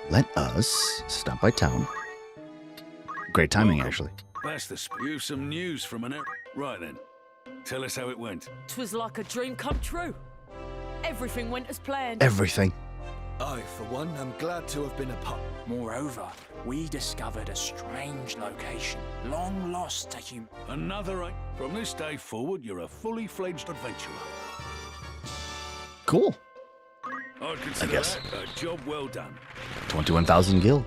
let us stop by town. Great timing, actually. That's the you've some news from an right then. Tell us how it went. 'Twas like a dream come true. Everything went as planned. Everything. I, for one, am glad to have been a part. Moreover, we discovered a strange location, long lost to human. Another eight. From this day forward, you're a fully fledged adventurer. Cool. I'd consider guess. that a job well done. 21,000 gil.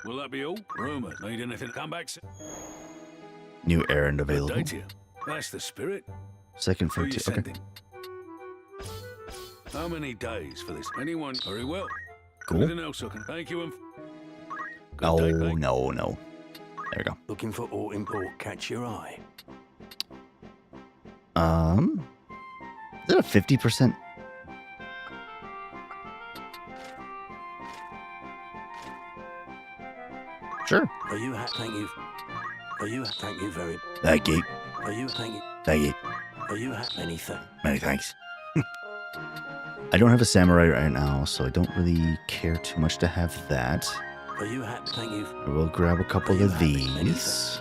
Will that be all? Rumour. Need anything to come back soon? New errand available. Date here. That's the spirit. Second Who you frontier. Okay. sending? How many days for this? Anyone? Very well. Cool. Anything else I can thank you and... Good Oh, day, mate. no. There we go. Looking for aught import catch your eye. Is it a 50%? Sure. Are you thank you? Are you thank you very? Thank you. Are you thank you? Thank you. Are you anything? Many thanks. I don't have a samurai right now, so I don't really care too much to have that. Are you thank you? I will grab a couple you of happy? these.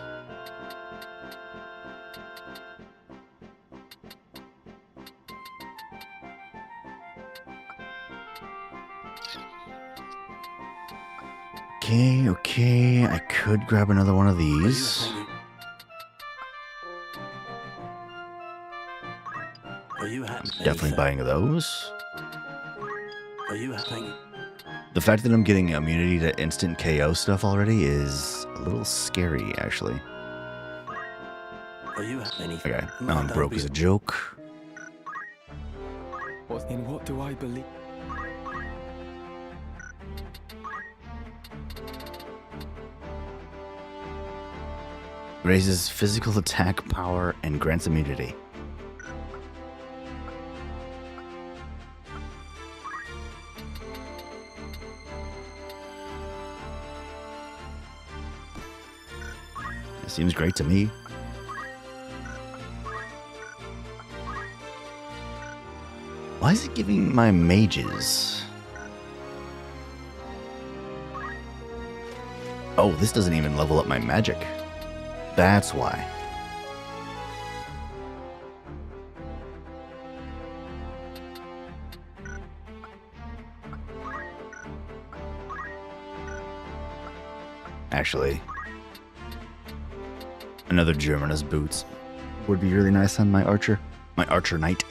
Okay. I could grab another one of Are you these. thank you? Are you Definitely buying those. Are you thank you? The fact that I'm getting immunity to instant KO stuff already is a little scary, actually. Are you anything? Okay, now I'm broke as a joke. In what do I believe? Raises physical attack power and grants immunity. It seems great to me. Why is it giving my mages? Oh, this doesn't even level up my magic. That's why. Actually, another Germanus boots would be really nice on my archer knight.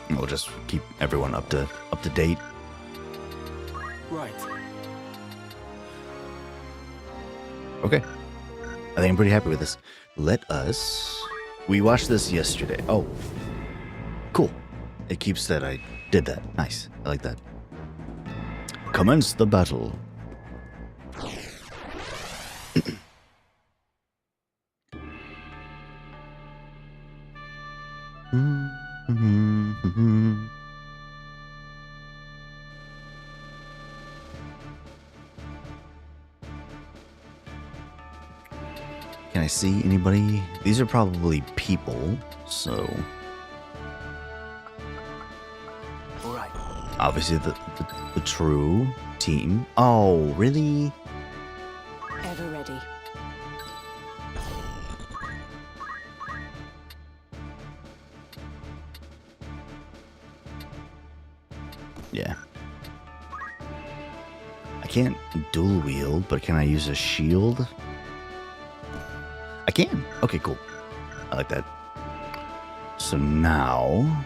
We'll just keep everyone up to date. Right. Okay. I think I'm pretty happy with this. Let us... We watched this yesterday. Oh. Cool. It keeps that I did that. Nice. I like that. Commence the battle. Can I see anybody? These are probably people, so All right. obviously the true team. Oh, really? Ever ready. Yeah. I can't dual wield, but can I use a shield? I can. Okay, cool. I like that. So now...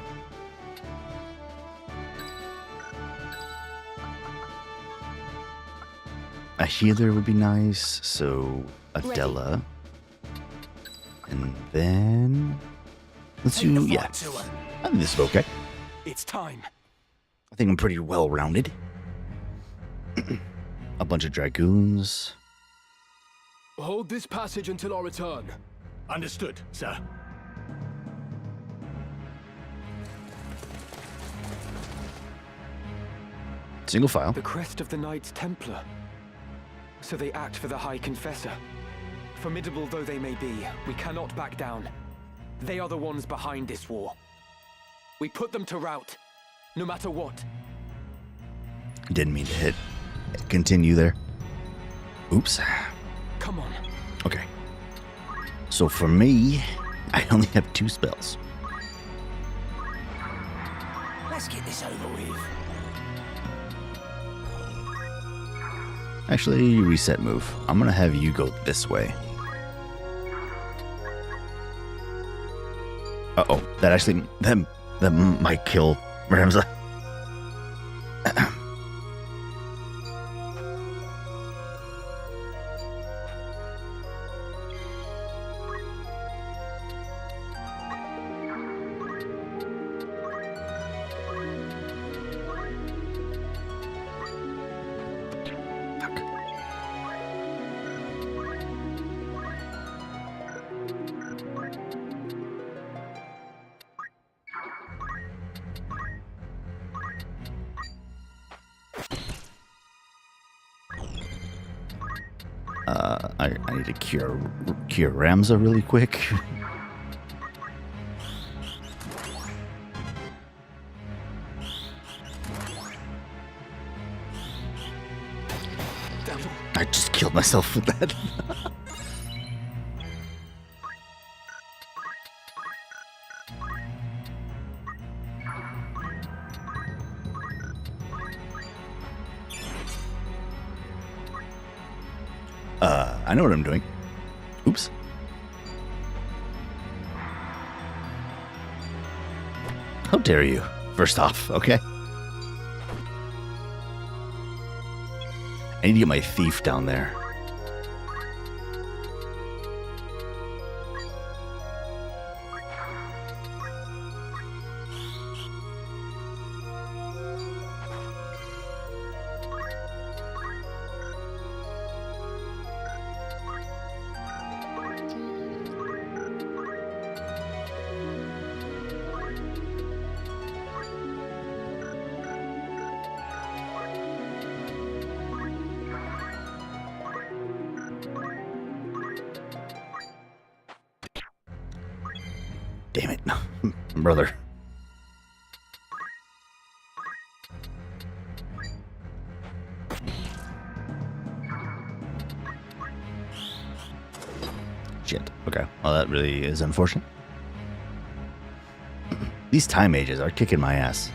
a healer would be nice, so Adela. And then... let's do... yeah. I think this is okay. It's time. I think I'm pretty well-rounded. A bunch of dragoons. Hold this passage until our return. Understood, sir. Single file. The crest of the Knights Templar. So they act for the High Confessor. Formidable though they may be, we cannot back down. They are the ones behind this war. We put them to rout, no matter what. Didn't mean to hit continue there. Oops. Come on. Okay. So for me, I only have 2 spells. Let's get this over with. Actually, reset move. I'm gonna have you go this way. Uh-oh. That actually... That might kill Ramza. I need to cure Ramza really quick. I just killed myself with that. I know what I'm doing. Oops. How dare you? First off, okay? I need to get my thief down there. Damn it. Brother. Shit. Okay. Well, that really is unfortunate. These time mages are kicking my ass.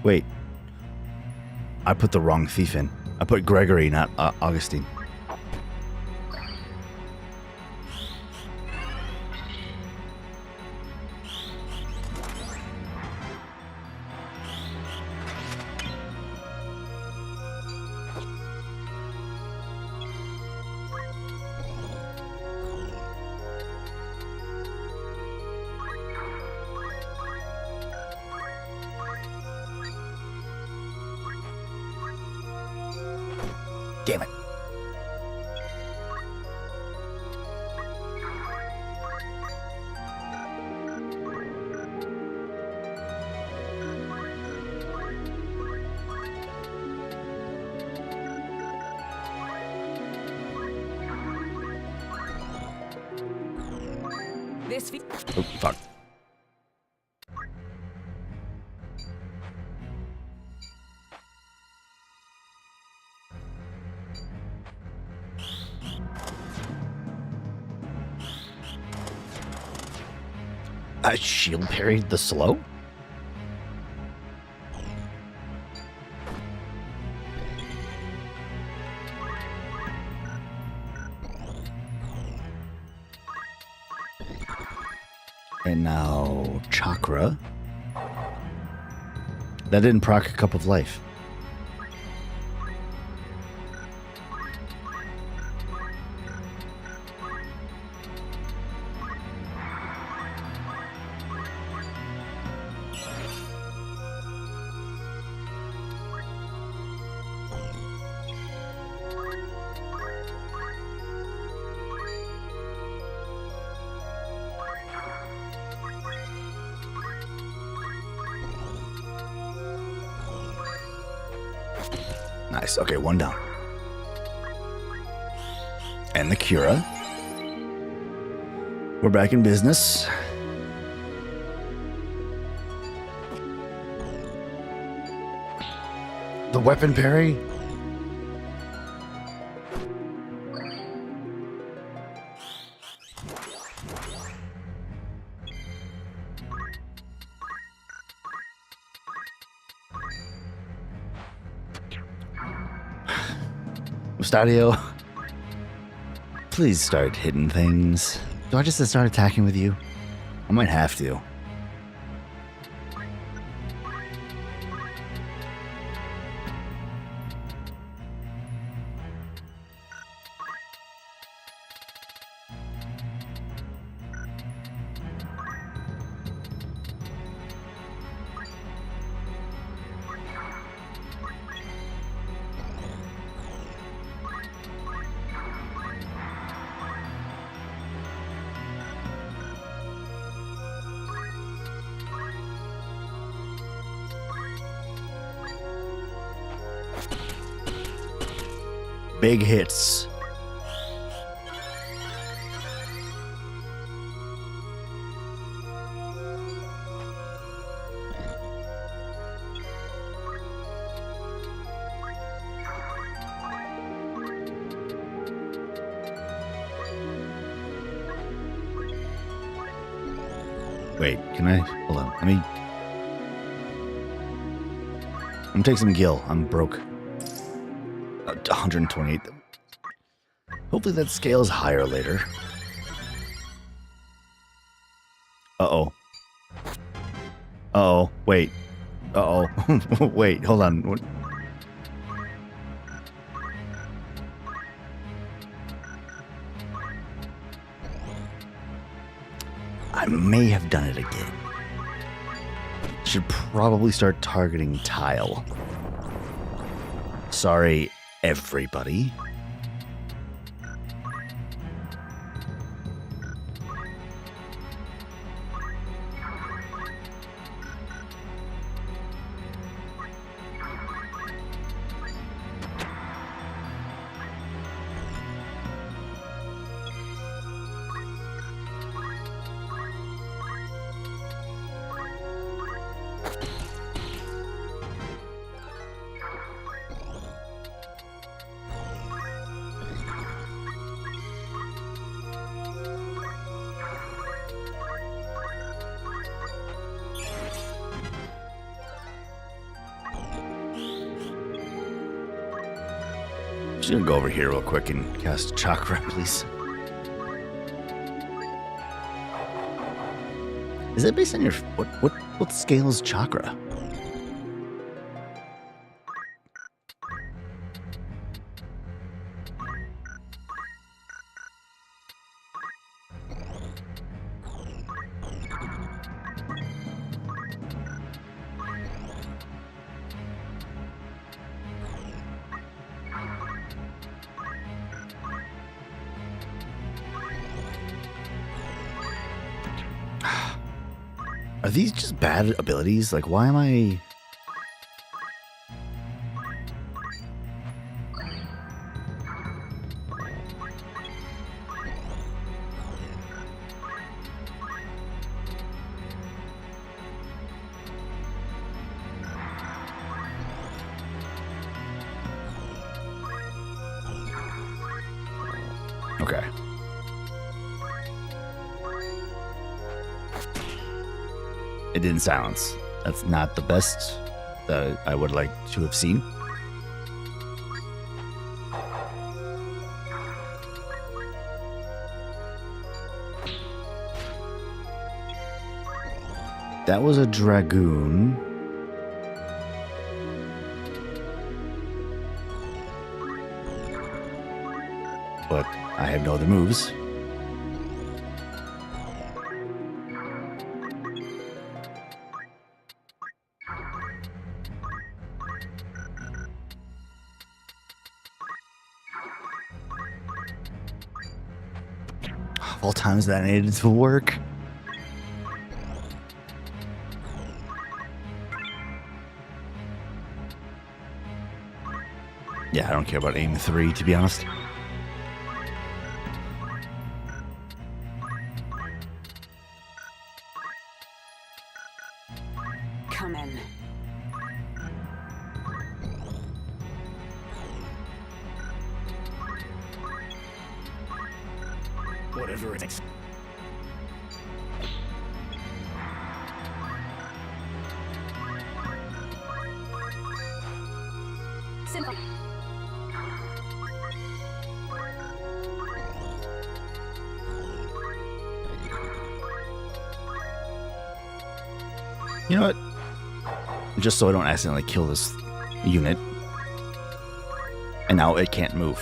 Wait. I put the wrong thief in. I put Gregory, not Augustine. Damn it. Oh, fuck. I shield parried the slow? And now Chakra. That didn't proc a Cup of Life. Nice. Okay, one down. And the Cura. We're back in business. The weapon parry. Stadio, please start hitting things. Do I just start attacking with you? I might have to. Big hits. Wait, can I? Hold on. Let me. I'm gonna take some gil. I'm broke. 128. Hopefully that scales higher later. Uh-oh. Uh-oh. Wait. Uh-oh. Wait, hold on. What? I may have done it again. Should probably start targeting tile. Sorry, everybody. Just gonna go over here real quick and cast Chakra, please. Is it based on your what scale is Chakra? Are these just bad abilities? Like, why am I... Okay. It didn't silence. That's not the best that I would like to have seen. That was a dragoon. But I have no other moves. Of all times that I needed to work. Yeah, I don't care about aim 3, to be honest. Come in. Whatever it is. Simple. You know what? Just so I don't accidentally kill this unit. And now it can't move.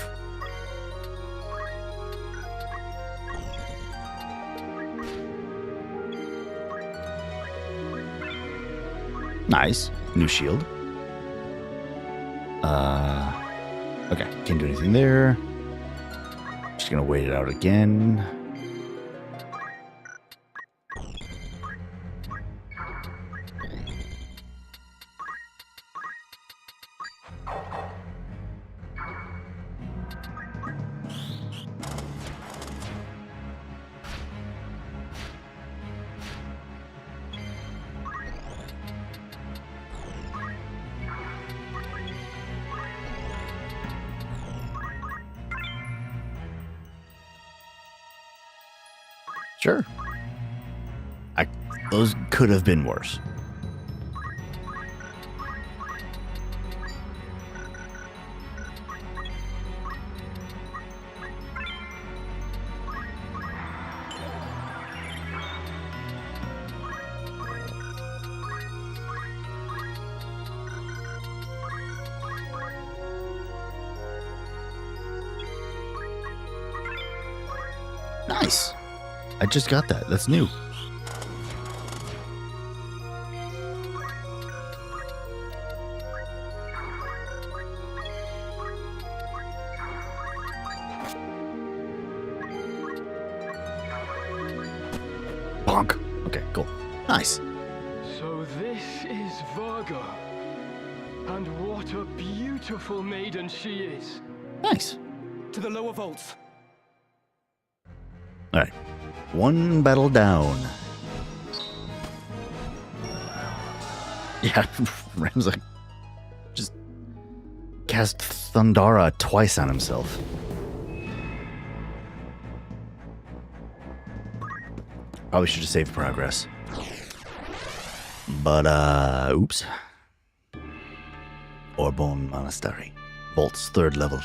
Nice. New shield. Okay, can't do anything there. Just gonna wait it out again. Sure. Those could have been worse. Nice. I just got that. That's new. Bonk. Okay, cool. Nice. So this is Virgo. And what a beautiful maiden she is. Nice. To the lower vaults. All right. One battle down. Yeah, Ram's like, just cast Thundara twice on himself. Probably should have saved progress. But, oops. Orbon Monastery. Vault's 3rd level.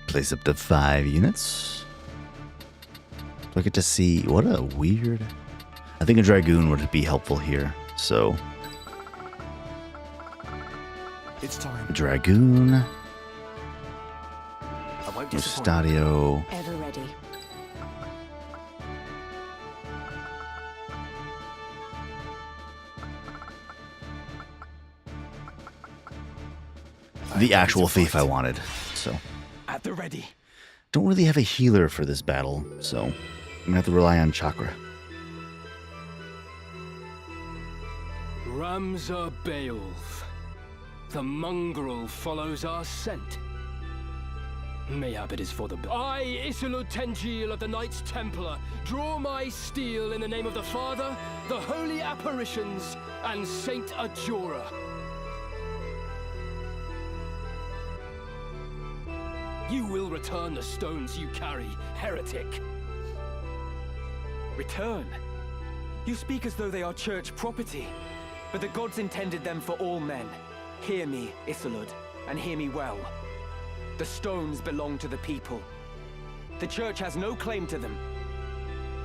Place up to 5 units. Do I get to see... What a weird... I think a Dragoon would be helpful here, so... It's time. A Dragoon. I won't disappoint. Mustadio. Ever ready. The actual thief I wanted, so... At the ready. Don't really have a healer for this battle, so I'm gonna have to rely on Chakra. Ramza Beowulf. The mongrel follows our scent. Mayhap it is for the I, Isilud Tengil of the Knights Templar, draw my steel in the name of the Father, the Holy Apparitions, and Saint Ajora. You will return the stones you carry, heretic. Return? You speak as though they are church property. But the gods intended them for all men. Hear me, Isilud, and hear me well. The stones belong to the people. The church has no claim to them.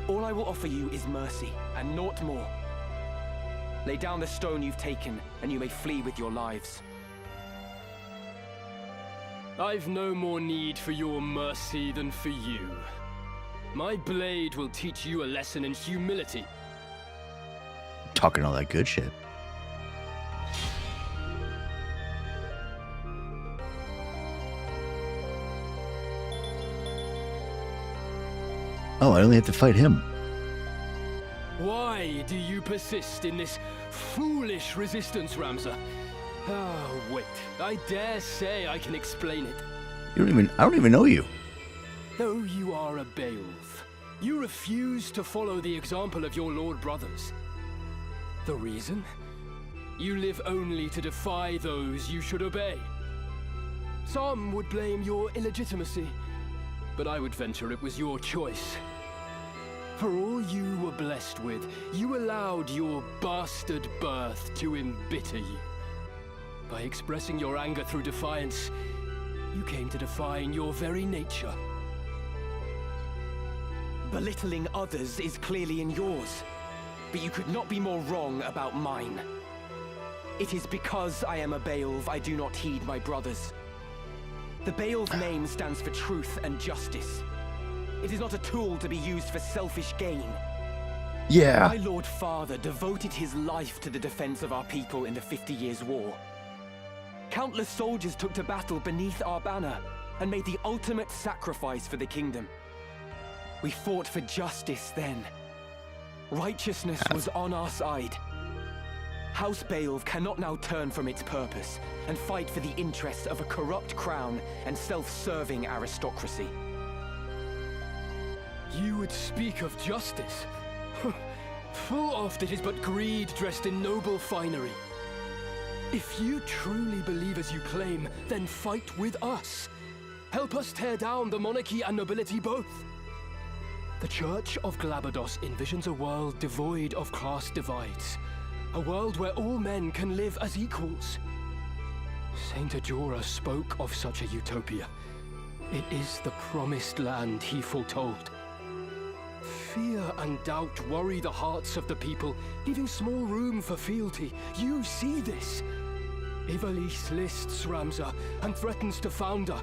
All I will offer you is mercy, and naught more. Lay down the stone you've taken, and you may flee with your lives. I've no more need for your mercy than for you. My blade will teach you a lesson in humility. Talking all that good shit. Oh, I only have to fight him. Why do you persist in this foolish resistance, Ramza? Oh, wait. I dare say I can explain it. I don't even know you. Though you are a Beowulf, you refuse to follow the example of your lord brothers. The reason? You live only to defy those you should obey. Some would blame your illegitimacy, but I would venture it was your choice. For all you were blessed with, you allowed your bastard birth to embitter you. By expressing your anger through defiance, you came to define your very nature. Belittling others is clearly in yours, but you could not be more wrong about mine. It is because I am a Beowulf I do not heed my brothers. The Beowulf name stands for truth and justice. It is not a tool to be used for selfish gain. Yeah. My Lord Father devoted his life to the defense of our people in the 50 Years' War. Countless soldiers took to battle beneath our banner and made the ultimate sacrifice for the kingdom. We fought for justice then. Righteousness was on our side. House Beowulf cannot now turn from its purpose and fight for the interests of a corrupt crown and self-serving aristocracy. You would speak of justice? Full oft it is but greed dressed in noble finery. If you truly believe as you claim, then fight with us. Help us tear down the monarchy and nobility both. The Church of Glabados envisions a world devoid of class divides. A world where all men can live as equals. Saint Ajora spoke of such a utopia. It is the promised land he foretold. Fear and doubt worry the hearts of the people, leaving small room for fealty. You see this. Ivalice lists Ramza and threatens to found her.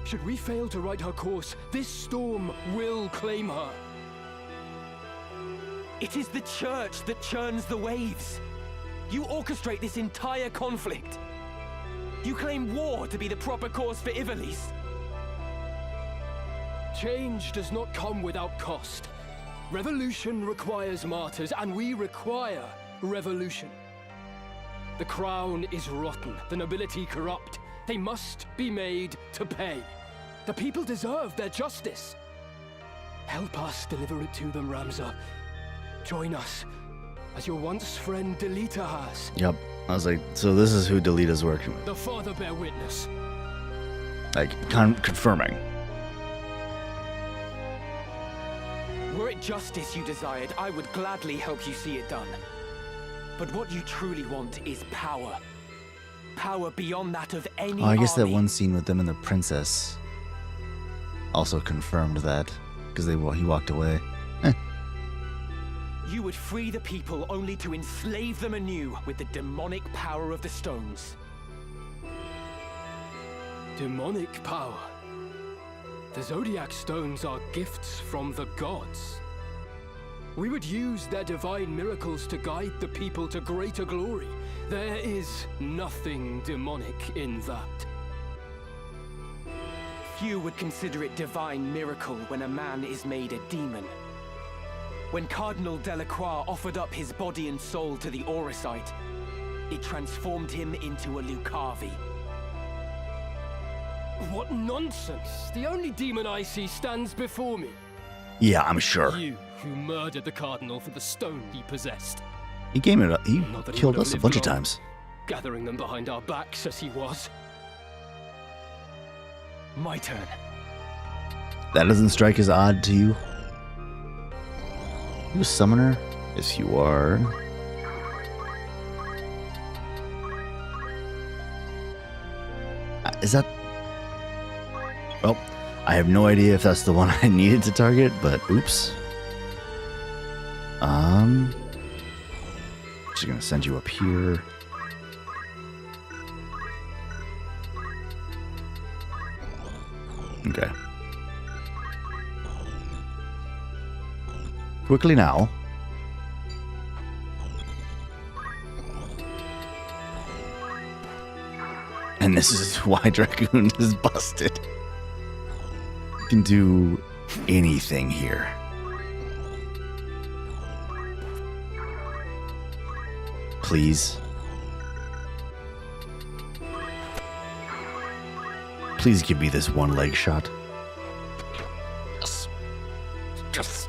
Should we fail to right her course, this storm will claim her. It is the Church that churns the waves. You orchestrate this entire conflict. You claim war to be the proper course for Ivalice. Change does not come without cost. Revolution requires martyrs, and we require revolution. The crown is rotten, the nobility corrupt. They must be made to pay. The people deserve their justice. Help us deliver it to them, Ramza. Join us, as your once friend Delita has. Yep. I was like, so this is who Delita's working with. The Father bear witness. Like, confirming. Were it justice you desired, I would gladly help you see it done. But what you truly want is power. Power beyond that of any Oh, I guess that army. one scene with them and the princess also confirmed that, because he walked away. You would free the people only to enslave them anew with the demonic power of the stones. Demonic power. The Zodiac Stones are gifts from the gods. We would use their divine miracles to guide the people to greater glory. There is nothing demonic in that. Few would consider it divine miracle when a man is made a demon. When Cardinal Delacroix offered up his body and soul to the Auracite, it transformed him into a Lucavi. What nonsense! The only demon I see stands before me. Yeah, I'm sure. You, who murdered the Cardinal for the stone he possessed. He gave it up. He Not that he killed would have us a lived bunch of long, times. gathering them behind our backs as he was. My turn. That doesn't strike as odd to you? You a summoner? Yes, you are. Is that... Well, I have no idea if that's the one I needed to target, but oops. Just gonna send you up here. Okay. Quickly now. And this is why Dragoon is busted. You can do anything here. Please. Please give me this one leg shot. Yes. Yes.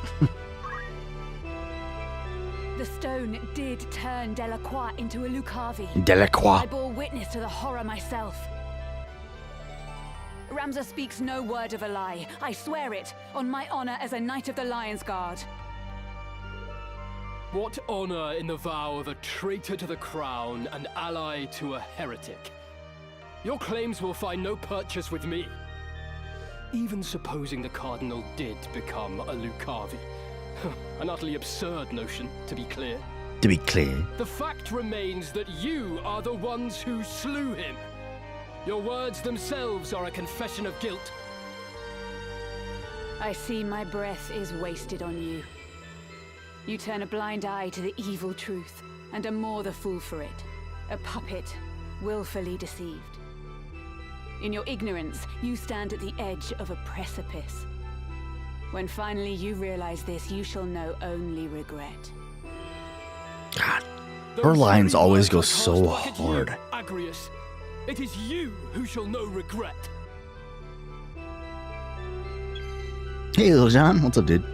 The stone did turn Delacroix into a Lucavi. Delacroix. I bore witness to the horror myself. Ramza speaks no word of a lie. I swear it, on my honor as a knight of the Lion's Guard. What honor in the vow of a traitor to the crown and ally to a heretic? Your claims will find no purchase with me. Even supposing the Cardinal did become a Lucavi. An utterly absurd notion, to be clear. To be clear. The fact remains that you are the ones who slew him. Your words themselves are a confession of guilt. I see my breath is wasted on you. You turn a blind eye to the evil truth, and are more the fool for it. A puppet, willfully deceived. In your ignorance, you stand at the edge of a precipice. When finally you realize this, you shall know only regret. God, her lines always go so hard. Agrius, it is you who shall know regret. Hey, Little John, what's up, dude?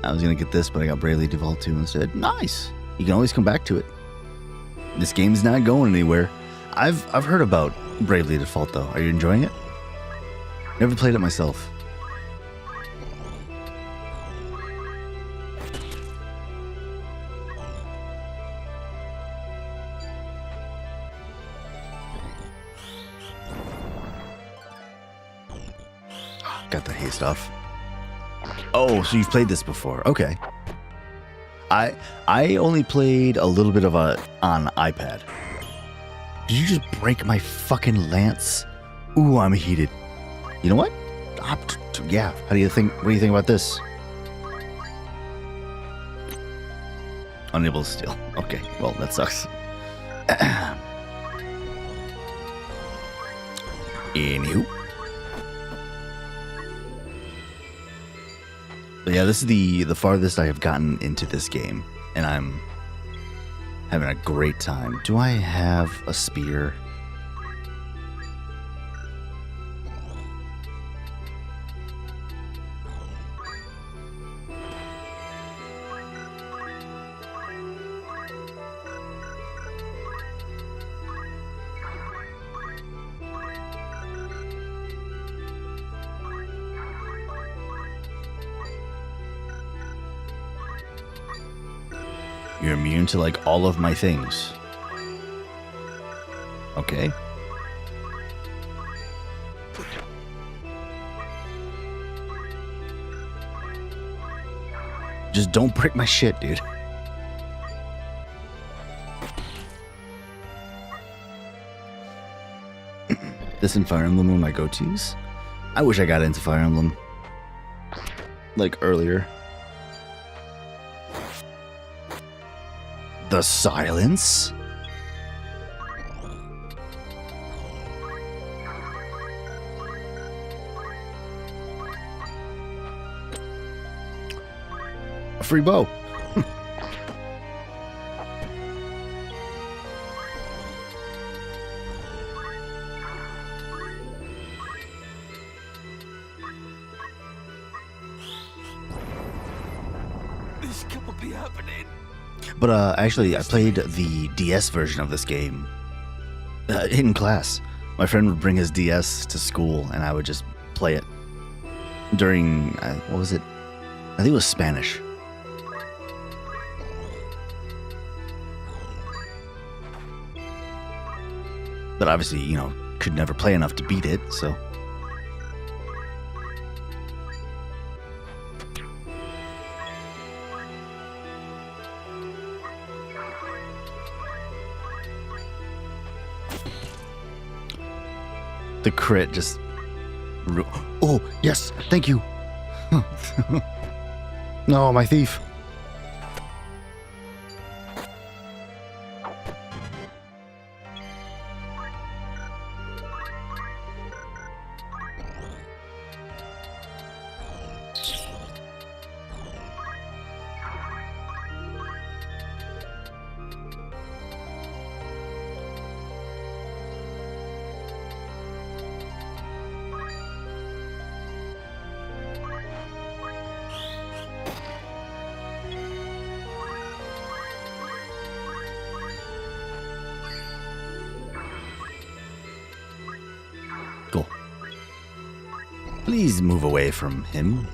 I was gonna get this, but I got Bravely Default 2 instead. Nice. You can always come back to it. This game's not going anywhere. I've heard about Bravely Default though. Are you enjoying it? Never played it myself. Got the haste off. Oh, so you've played this before. Okay. I only played a little bit of on iPad. Did you just break my fucking lance? Ooh, I'm heated. You know what? Yeah. What do you think about this? Unable to steal. Okay. Well, that sucks. Anywho. But yeah, this is the farthest I have gotten into this game, and I'm having a great time. Do I have a spear? You're immune to like all of my things. Okay. Just don't break my shit, dude. This and Fire Emblem are my go-tos. I wish I got into Fire Emblem like earlier. The silence? A free bow. This can't be happening. But actually, I played the DS version of this game in class. My friend would bring his DS to school, and I would just play it during, what was it? I think it was Spanish. But obviously, you know, could never play enough to beat it, so... The crit just... Oh, yes, thank you. No, my thief. Please move away from him.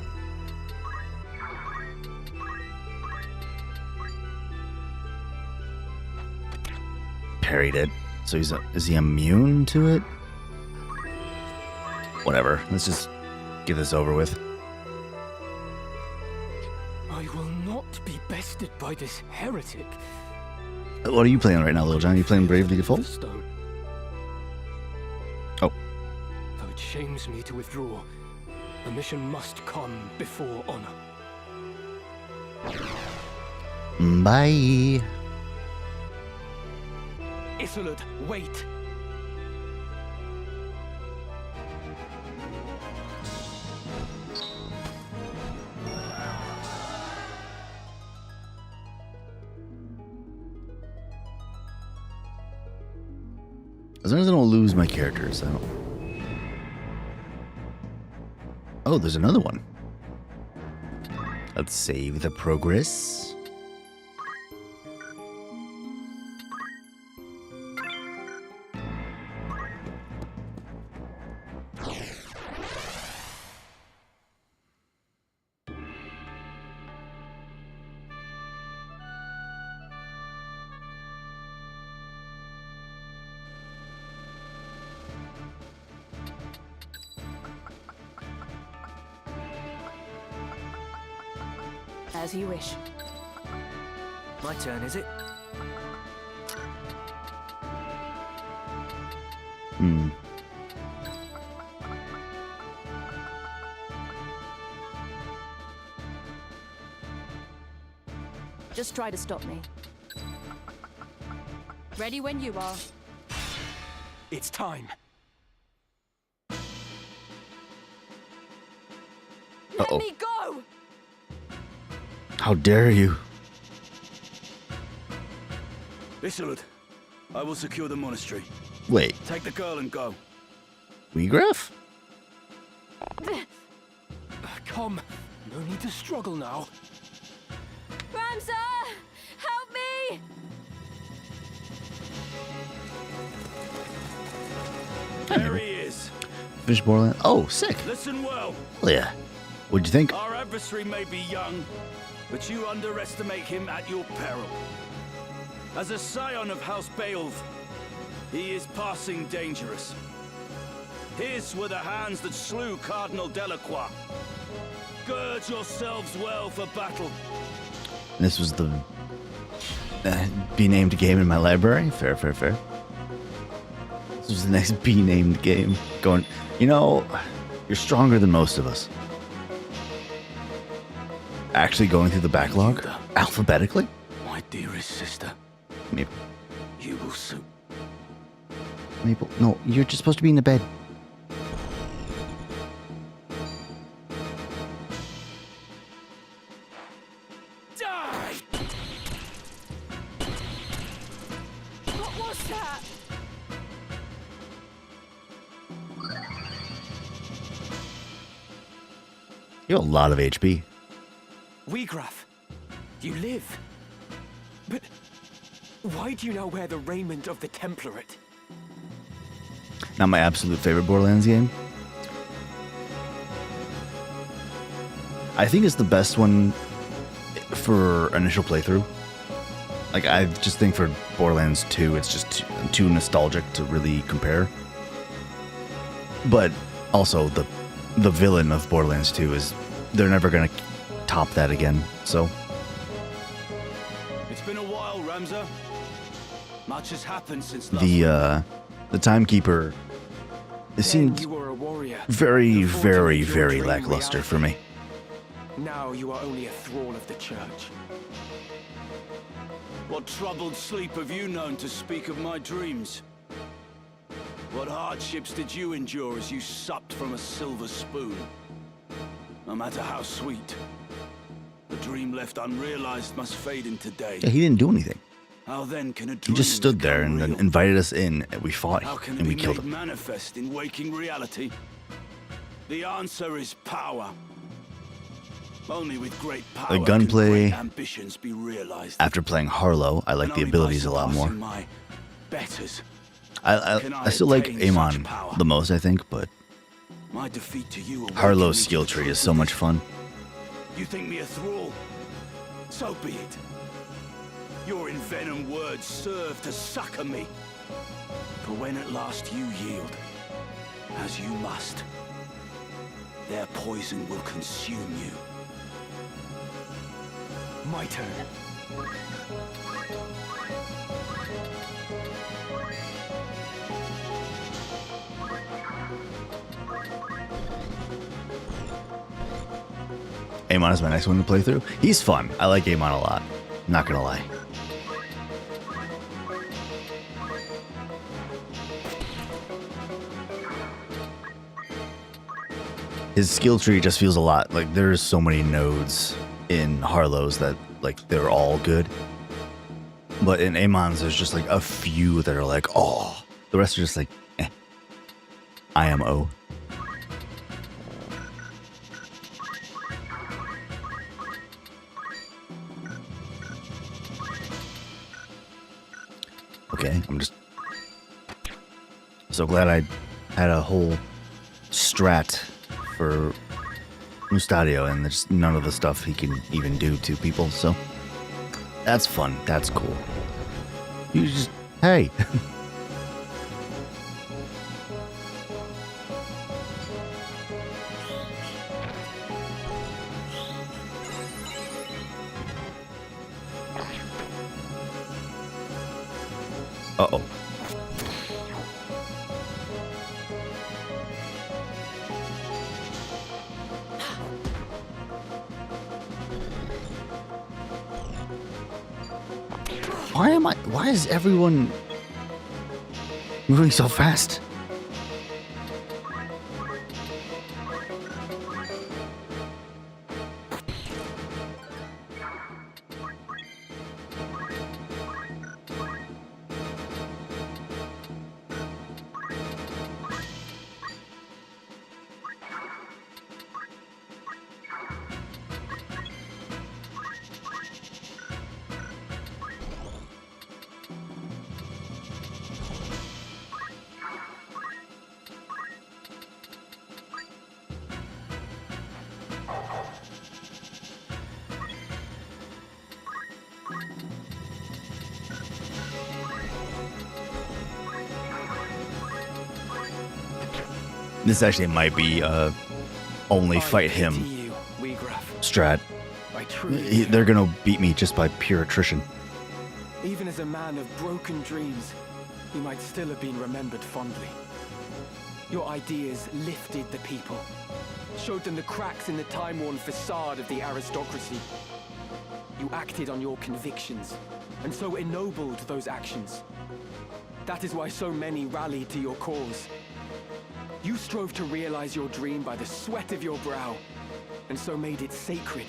Parried it. So is he immune to it? Whatever. Let's just get this over with. I will not be bested by this heretic. What are you playing right now, Little John? Are you playing Bravely Default? The stone. Oh. Though it shames me to withdraw, the mission must come before honor. Bye. Isolde, wait! As long as I don't lose my characters, I don't... Oh, there's another one. Let's save the progress. As you wish. My turn, is it? Hmm. Just try to stop me. Ready when you are. It's time. Let Uh-oh. me go! How dare you? Isolde, I will secure the monastery. Wait, Take the girl and go. Weegraf? Come, no need to struggle now. Ramza! Help me! There he is. Fish Borderland? Oh, sick. Listen well. Hell yeah. What'd you think? Our adversary may be young, but you underestimate him at your peril. As a scion of House Beowulf, he is passing dangerous. His were the hands that slew Cardinal Delacroix. Gird yourselves well for battle. This was the be named game in my library. Fair, fair, fair. This was the next be named game. Going, you know, you're stronger than most of us. Actually going through the backlog alphabetically? My dearest sister, Maple. you will soon. Maple. No, you're just supposed to be in the bed. Die! What was that? You have a lot of HP. Weegraf, you live. But why do you now wear the raiment of the Template? Not my absolute favorite Borderlands game. I think it's the best one for initial playthrough. Like, I just think for Borderlands 2, it's just too nostalgic to really compare. But also, the villain of Borderlands 2 is, they're never going to top that again, so. It's been a while, Ramza. Much has happened since last. The Timekeeper, it Then seemed you were a warrior. very, the fortune very, of your very dream lackluster reality. for me. Now you are only a thrall of the church. What troubled sleep have you known to speak of my dreams? What hardships did you endure as you supped from a silver spoon? No matter how sweet, the dream left unrealized must fade into day. Yeah, he didn't do anything. How then can a He dream just stood there and become real? invited us in, and we fought, How can it and we be killed made him. manifest in waking reality? The answer is power. Only with great power The can gunplay- great ambitions be realized. After playing Harlow, I like And the only by abilities a lot more. surpassing my betters. I still like attain such Amon power? the most, I think, but My defeat to you. Harlow's skill tree is so much fun. You think me a thrall? So be it. Your envenomed words serve to succor me. For when at last you yield, as you must, their poison will consume you. My turn. Amon is my next one to play through. He's fun. I like Amon a lot. Not gonna lie. His skill tree just feels a lot like there's so many nodes in Harlow's that like they're all good. But in Amon's there's just like a few that are like, oh. The rest are just like, eh. IMO. Okay, I'm just so glad I had a whole strat for Mustadio and there's none of the stuff he can even do to people, so that's fun. That's cool. You just, hey. Uh-oh. Why is everyone moving so fast? This actually might be only fight him strat. They're gonna beat me just by pure attrition. Even as a man of broken dreams, you might still have been remembered fondly. Your ideas lifted the people, showed them the cracks in the time-worn facade of the aristocracy. You acted on your convictions, and so ennobled those actions. That is why so many rallied to your cause. You strove to realize your dream by the sweat of your brow, and so made it sacred.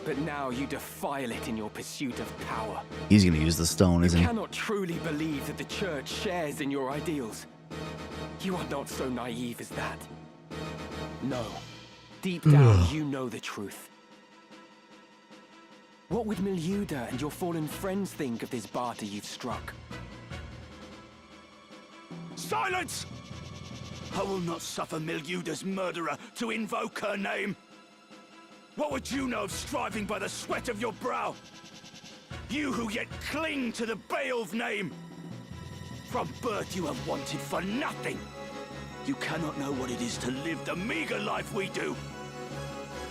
But now you defile it in your pursuit of power. He's gonna use the stone, isn't he? You cannot truly believe that the Church shares in your ideals. You are not so naive as that. No. Deep down, you know the truth. What would Milyuda and your fallen friends think of this barter you've struck? Silence! I will not suffer Milyuda's murderer to invoke her name. What would you know of striving by the sweat of your brow? You who yet cling to the Beowulf name. From birth you have wanted for nothing. You cannot know what it is to live the meager life we do.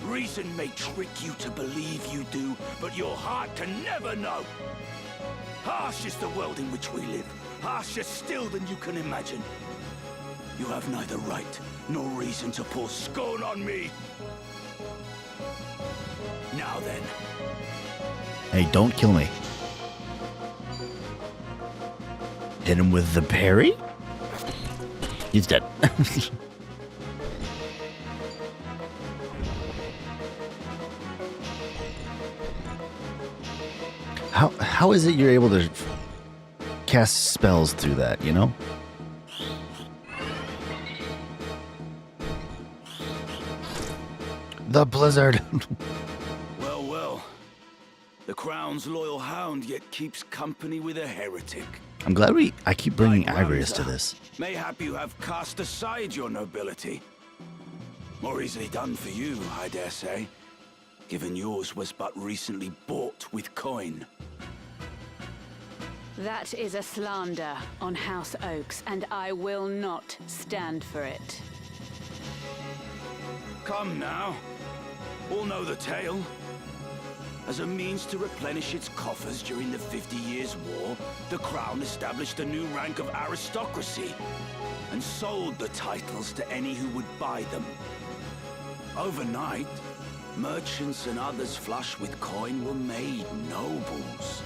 Reason may trick you to believe you do, but your heart can never know. Harsh is the world in which we live, harsher still than you can imagine. You have neither right nor reason to pour scorn on me. Now then. Hey, don't kill me. Hit him with the parry? He's dead. How is it you're able to cast spells through that, you know? The blizzard. Well, well. The Crown's loyal hound yet keeps company with a heretic. I'm glad I keep bringing Like Agrius to Ramza, this. Mayhap you have cast aside your nobility. More easily done for you, I dare say, given yours was but recently bought with coin. That is a slander on House Oaks, and I will not stand for it. Come now. All know the tale. As a means to replenish its coffers during the 50 Years' War, the Crown established a new rank of aristocracy and sold the titles to any who would buy them. Overnight, merchants and others flush with coin were made nobles.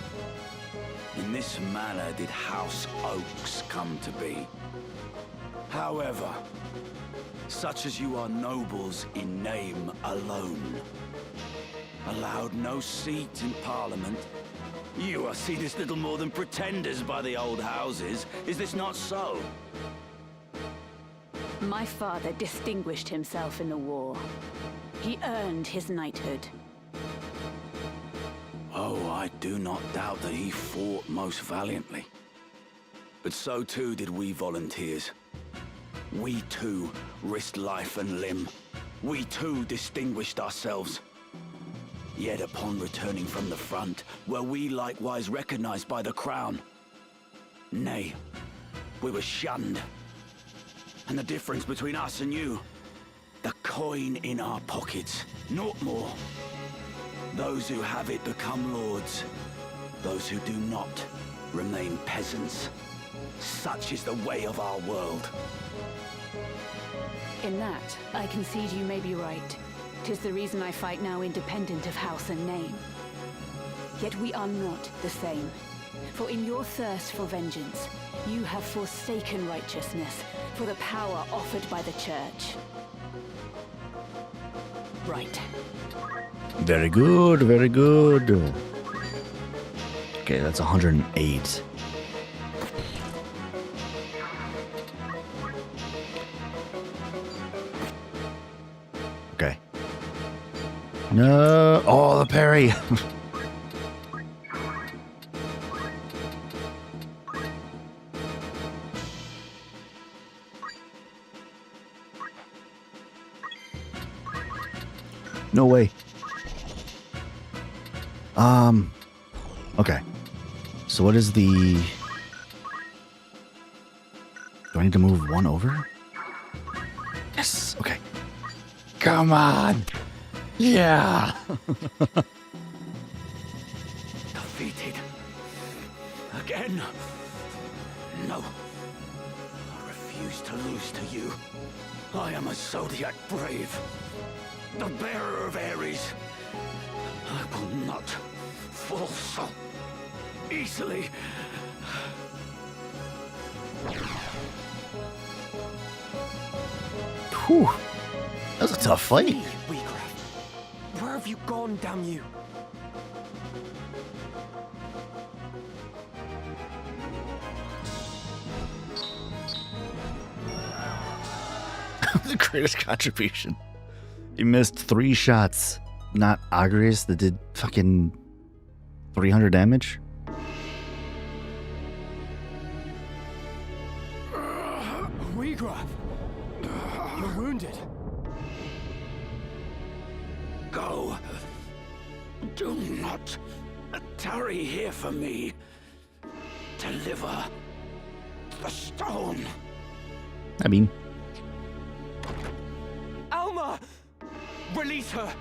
In this manner did House Oaks come to be. However, such as you are nobles in name alone, allowed no seat in Parliament. You are seen as little more than pretenders by the old houses. Is this not so? My father distinguished himself in the war. He earned his knighthood. Oh, I do not doubt that he fought most valiantly. But so too did we volunteers. We too risked life and limb. We too distinguished ourselves. Yet upon returning from the front, were we likewise recognized by the Crown? Nay, we were shunned. And the difference between us and you? The coin in our pockets, naught more. Those who have it become lords. Those who do not remain peasants. Such is the way of our world. In that, I concede you may be right. 'Tis the reason I fight now independent of house and name. Yet we are not the same. For in your thirst for vengeance, you have forsaken righteousness for the power offered by the Church. Right. Very good, very good. Okay, that's 108. Okay. No. Oh, the parry. No way. Okay. So what is the... Do I need to move one over? Yes. Okay. Come on. Yeah. Defeated. Again. No. I refuse to lose to you. I am a Zodiac brave. The bearer of Ares. I will not fall so easily. Whew. That was a tough fight. Wheatcraft, where have you gone, damn you? The greatest contribution. He missed 3 shots. Not Agrius that did fucking 300 damage. Wheatcraft, you're wounded. Go. Do not tarry here for me. Deliver the stone. I mean, Alma! Release her!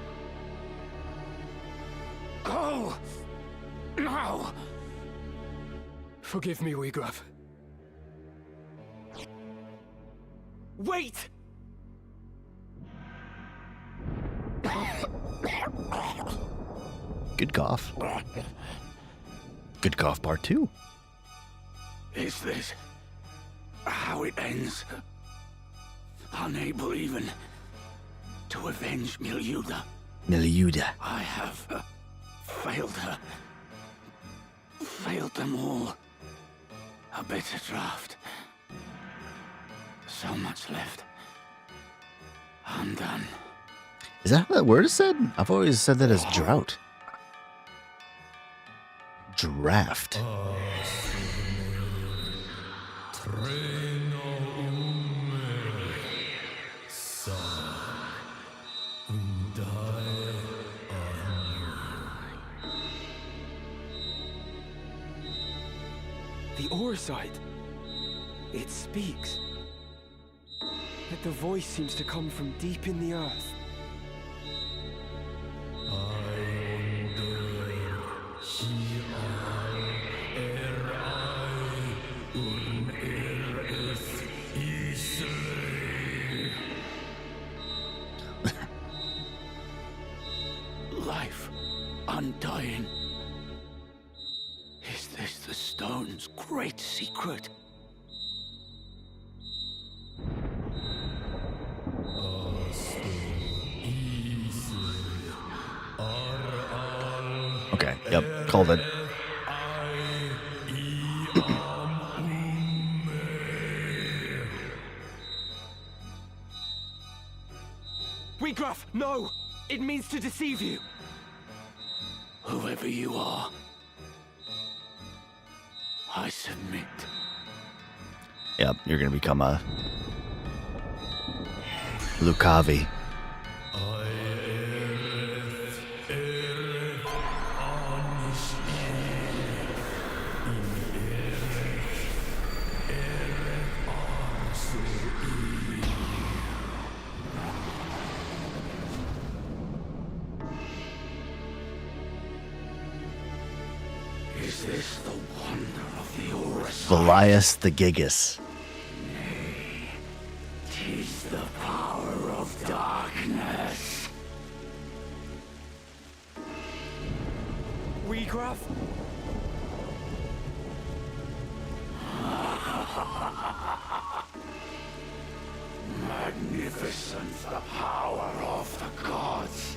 Go. Now. Forgive me, Wheatcraft. Wait! good cough. Good cough part 2. Is this how it ends? Unable even to avenge Miliuda. Miliuda. I have failed her. Failed them all. A bitter draft. So much left. Undone. Is that how that word is said? I've always said that as drought. Draft. The Oriside. It speaks. Yet the voice seems to come from deep in the earth. Life, undying. Is this the stone's great secret? Okay, yep, called it. Wheatgraf, no! It means to deceive you! Whoever you are, I submit. Yep, you're gonna become a Lucavi. Is this the wonder of the Oriside? Velias the Gigas. Tis the power of darkness. Wheatgraf? Magnificent the power of the gods.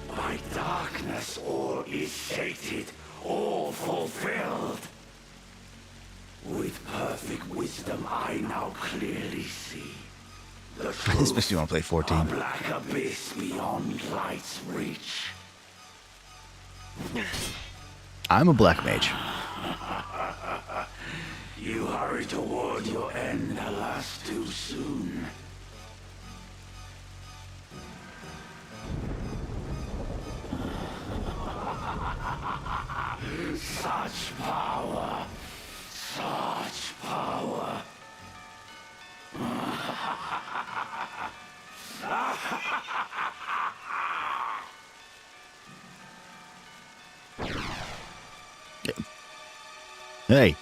By darkness all is sated, all fulfilled. With perfect wisdom I now clearly see. The This truth, makes me want to play a 14. black abyss beyond light's reach. I'm a black mage. You hurry toward your end, alas, too soon. Such power, such power. Hey,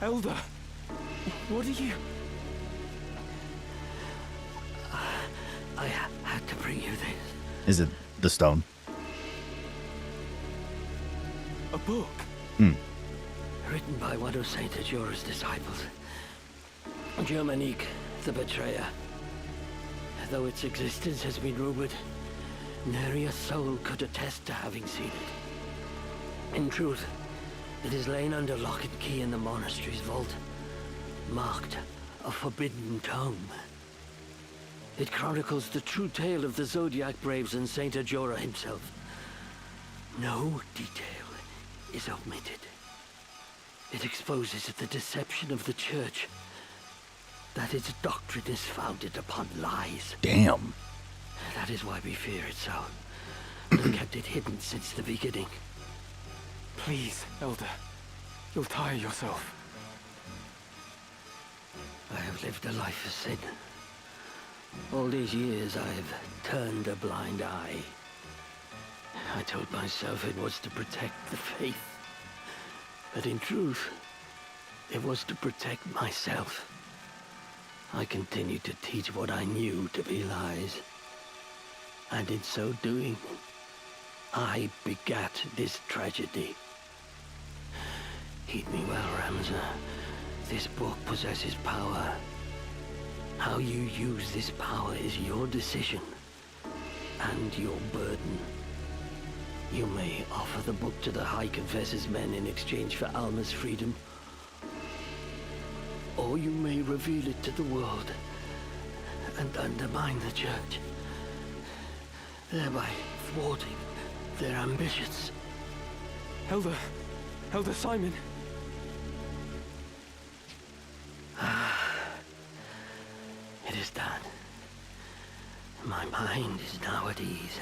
Elder, what are you... I had to bring you this. is it the stone? A book? Written by one of Saint Ajora's disciples. Germanique, the Betrayer. Though its existence has been rumored, nary a soul could attest to having seen it. In truth, it is lain under lock and key in the monastery's vault, marked a forbidden tome. It chronicles the true tale of the Zodiac Braves and Saint Ajora himself. No detail is omitted. It exposes the deception of the Church, that its doctrine is founded upon lies. Damn. That is why we fear it so. We've kept it hidden since the beginning. Please, Elder. You'll tire yourself. I have lived a life of sin. All these years I have turned a blind eye. I told myself it was to protect the faith. But in truth, it was to protect myself. I continued to teach what I knew to be lies. And in so doing, I begat this tragedy. Heed me well, Ramza. This book possesses power. How you use this power is your decision and your burden. You may offer the book to the High Confessor's men in exchange for Alma's freedom, or you may reveal it to the world and undermine the Church, thereby thwarting their ambitions. Elder Simon. It is done. My mind is now at ease.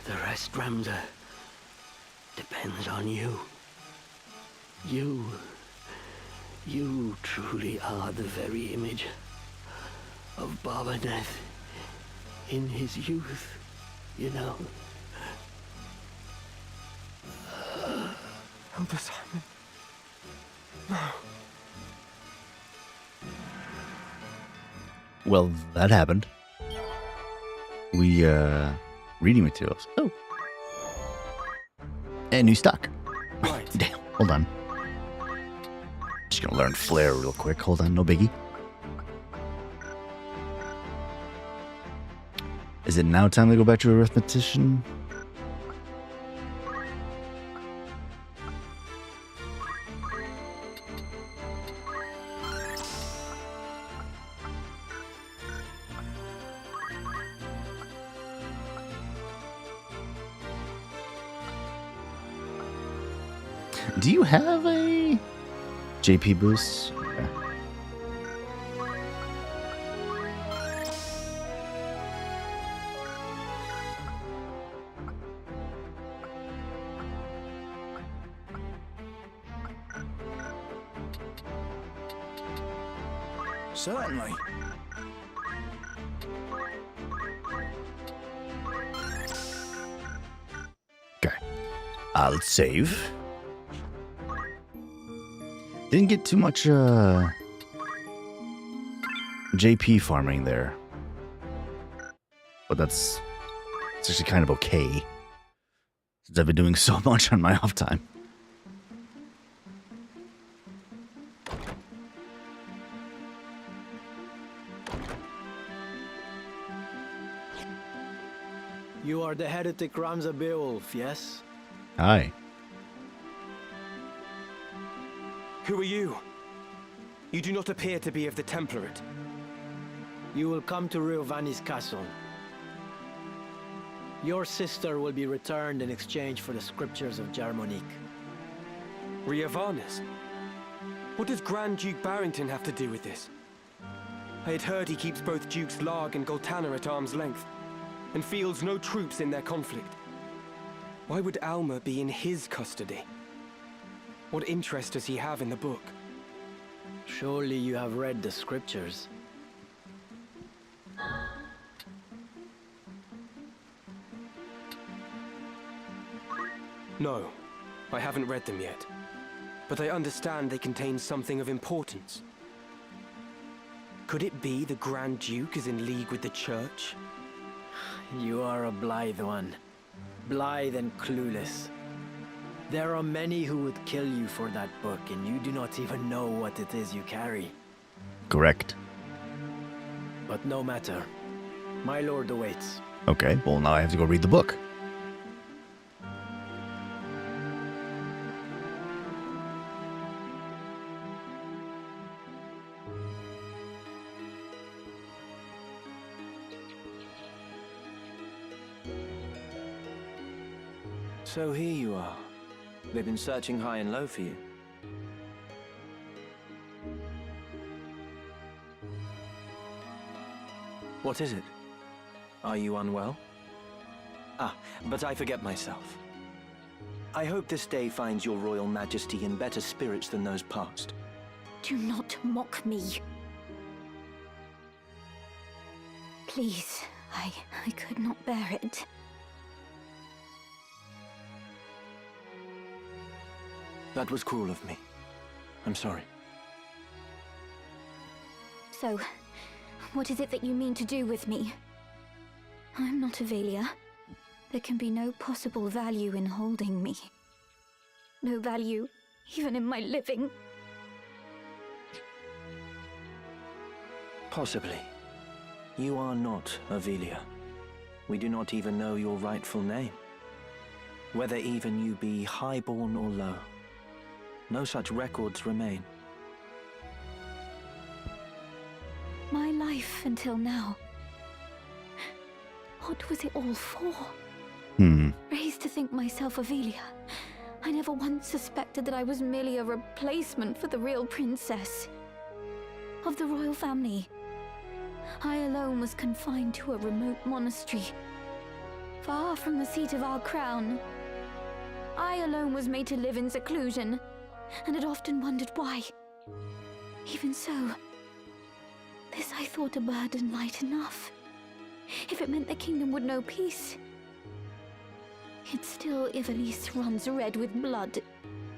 The rest, Ramza, depends on you. You truly are the very image of Barbaneth in his youth, you know. Elder Simon. No. Well, that happened. We, reading materials. Oh. And new stock. Right. Damn, hold on. Just gonna learn Flare real quick. Hold on, no biggie. Is it now time to go back to arithmetician? Do you have a JP boost? Okay. Certainly. Okay. Let's save. Didn't get too much JP farming there. But it's actually kind of okay. Since I've been doing so much on my off time. You are the heretic Ramza Beowulf, yes? Hi. Who are you? You do not appear to be of the Template. You will come to Riovani's castle. Your sister will be returned in exchange for the scriptures of Jarmonique. Riovanus? What does Grand Duke Barrington have to do with this? I had heard he keeps both Dukes Larg and Goltana at arm's length, and fields no troops in their conflict. Why would Alma be in his custody? What interest does he have in the book? Surely you have read the scriptures. No, I haven't read them yet. But I understand they contain something of importance. Could it be the Grand Duke is in league with the Church? You are a blithe one. Blithe and clueless. There are many who would kill you for that book, and you do not even know what it is you carry. Correct. But no matter. My lord awaits. Okay, well now I have to go read the book. So here you are. They've been searching high and low for you. What is it? Are you unwell? Ah, but I forget myself. I hope this day finds your royal majesty in better spirits than those past. Do not mock me. Please, I could not bear it. That was cruel of me. I'm sorry. So, what is it that you mean to do with me? I'm not Avelia. There can be no possible value in holding me. No value, even in my living. Possibly. You are not Avelia. We do not even know your rightful name. Whether even you be highborn or low. No such records remain. My life until now. What was it all for? Raised to think myself Avelia, I never once suspected that I was merely a replacement for the real princess of the royal family. I alone was confined to a remote monastery, far from the seat of our crown. I alone was made to live in seclusion, and had often wondered why. Even so, this I thought a burden light enough. If it meant the kingdom would know peace. Yet still Ivalice runs red with blood.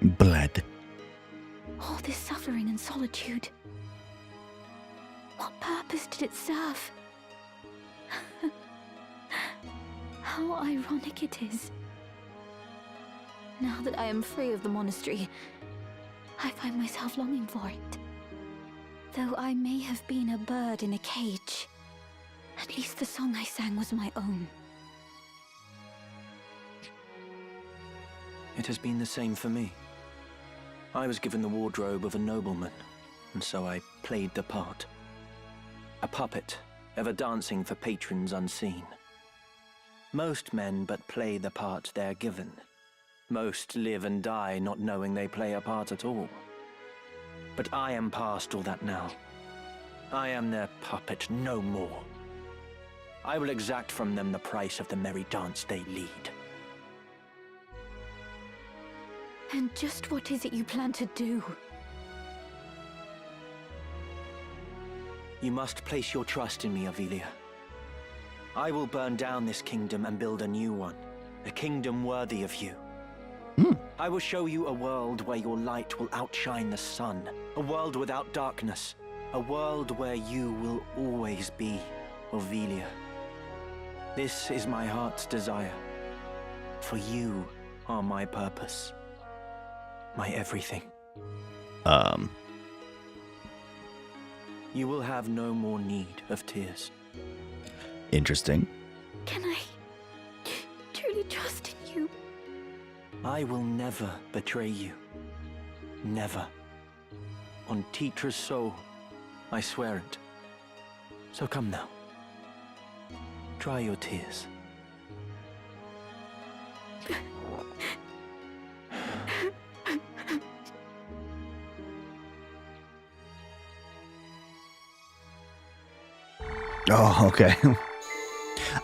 Blood. All this suffering and solitude. What purpose did it serve? How ironic it is. Now that I am free of the monastery, I find myself longing for it. Though I may have been a bird in a cage, at least the song I sang was my own. It has been the same for me. I was given the wardrobe of a nobleman, and so I played the part. A puppet, ever dancing for patrons unseen. Most men but play the part they're given. Most live and die not knowing they play a part at all. But I am past all that now. I am their puppet, no more. I will exact from them the price of the merry dance they lead. And just what is it you plan to do? You must place your trust in me, Avelia. I will burn down this kingdom and build a new one. A kingdom worthy of you. I will show you a world where your light will outshine the sun. A world without darkness. A world where you will always be, Avelia. This is my heart's desire. For you are my purpose. My everything. You will have no more need of tears. Interesting. Can I truly trust in you? I will never betray you. Never. On Titra's soul, I swear it. So come now. Dry your tears. Oh, okay.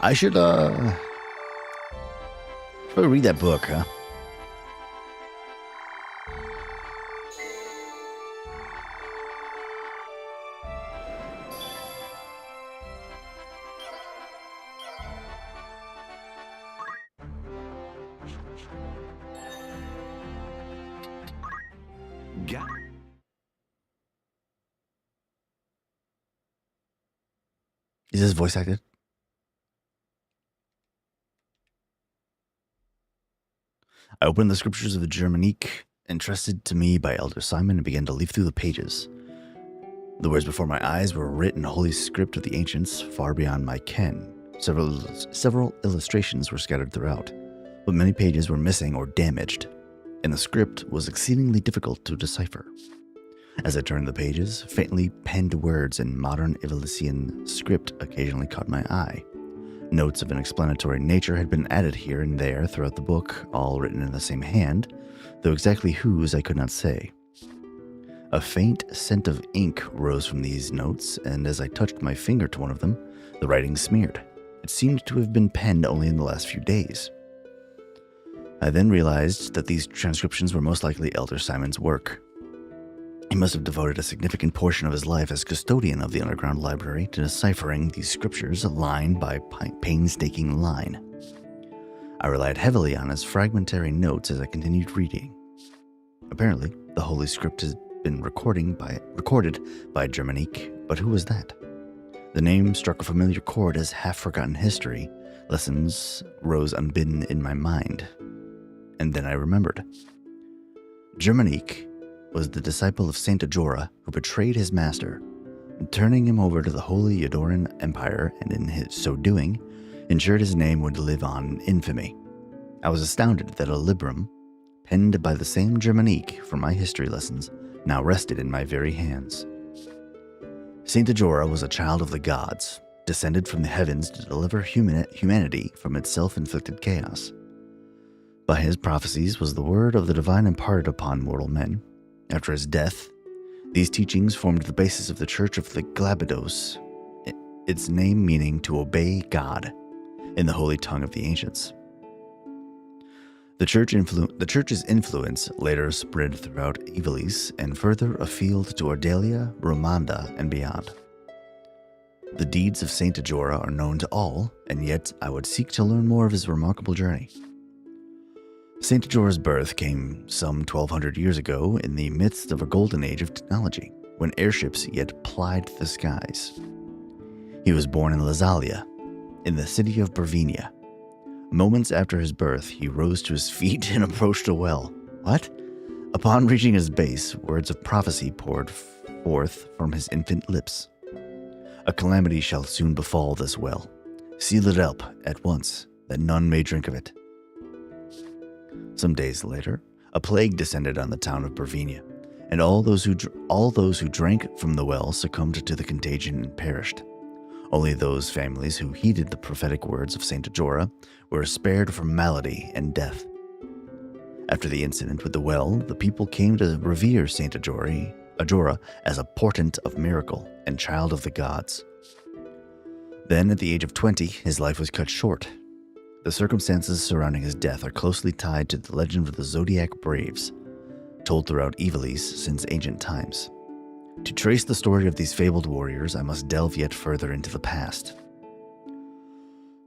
I should, probably read that book, huh? Is this voice acted? I opened the scriptures of the Germanique, entrusted to me by Elder Simon, and began to leaf through the pages. The words before my eyes were written in holy script of the ancients, far beyond my ken. Several illustrations were scattered throughout, but many pages were missing or damaged, and the script was exceedingly difficult to decipher. As I turned the pages, faintly penned words in modern Ivalician script occasionally caught my eye. Notes of an explanatory nature had been added here and there throughout the book, all written in the same hand, though exactly whose I could not say. A faint scent of ink rose from these notes, and as I touched my finger to one of them, the writing smeared. It seemed to have been penned only in the last few days. I then realized that these transcriptions were most likely Elder Simon's work. He must have devoted a significant portion of his life as custodian of the underground library to deciphering these scriptures line by painstaking line. I relied heavily on his fragmentary notes as I continued reading. Apparently, the Holy Script has been recorded by Germanique, but who was that? The name struck a familiar chord as half-forgotten history. Lessons rose unbidden in my mind. And then I remembered. Germanique was the disciple of Saint Ajora who betrayed his master, turning him over to the Holy Edoran Empire, and in his so doing, ensured his name would live on in infamy. I was astounded that a librum, penned by the same Germanique for my history lessons, now rested in my very hands. Saint Ajora was a child of the gods, descended from the heavens to deliver humanity from its self-inflicted chaos. By his prophecies was the word of the divine imparted upon mortal men. After his death, these teachings formed the basis of the Church of the Glabados, its name meaning to obey God, in the holy tongue of the ancients. The Church's influence later spread throughout Ivalice and further afield to Ordalia, Romanda, and beyond. The deeds of Saint Ajora are known to all, and yet I would seek to learn more of his remarkable journey. Saint Ajora's birth came some 1200 years ago in the midst of a golden age of technology, when airships yet plied the skies. He was born in Lazalia, in the city of Bervenia. Moments after his birth, he rose to his feet and approached a well. What? Upon reaching his base, words of prophecy poured forth from his infant lips. A calamity shall soon befall this well. Seal it up at once, that none may drink of it. Some days later, a plague descended on the town of Bervenia, and all those who drank from the well succumbed to the contagion and perished. Only those families who heeded the prophetic words of Saint Ajora were spared from malady and death. After the incident with the well, the people came to revere Saint Ajora as a portent of miracle and child of the gods. Then, at the age of 20, his life was cut short. The circumstances surrounding his death are closely tied to the legend of the Zodiac Braves, told throughout Ivalice since ancient times. To trace the story of these fabled warriors, I must delve yet further into the past.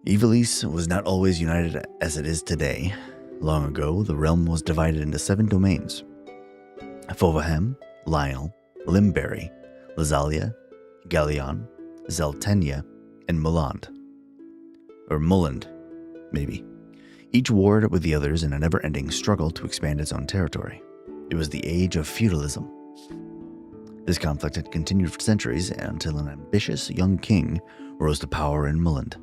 Ivalice was not always united as it is today. Long ago, the realm was divided into 7 domains: Fovahem, Lionel, Limberry, Lazalia, Gallion, Zeltenia, and Mulland. Or Mulland, maybe. Each warred with the others in a never-ending struggle to expand its own territory. It was the age of feudalism. This conflict had continued for centuries until an ambitious young king rose to power in Mulland.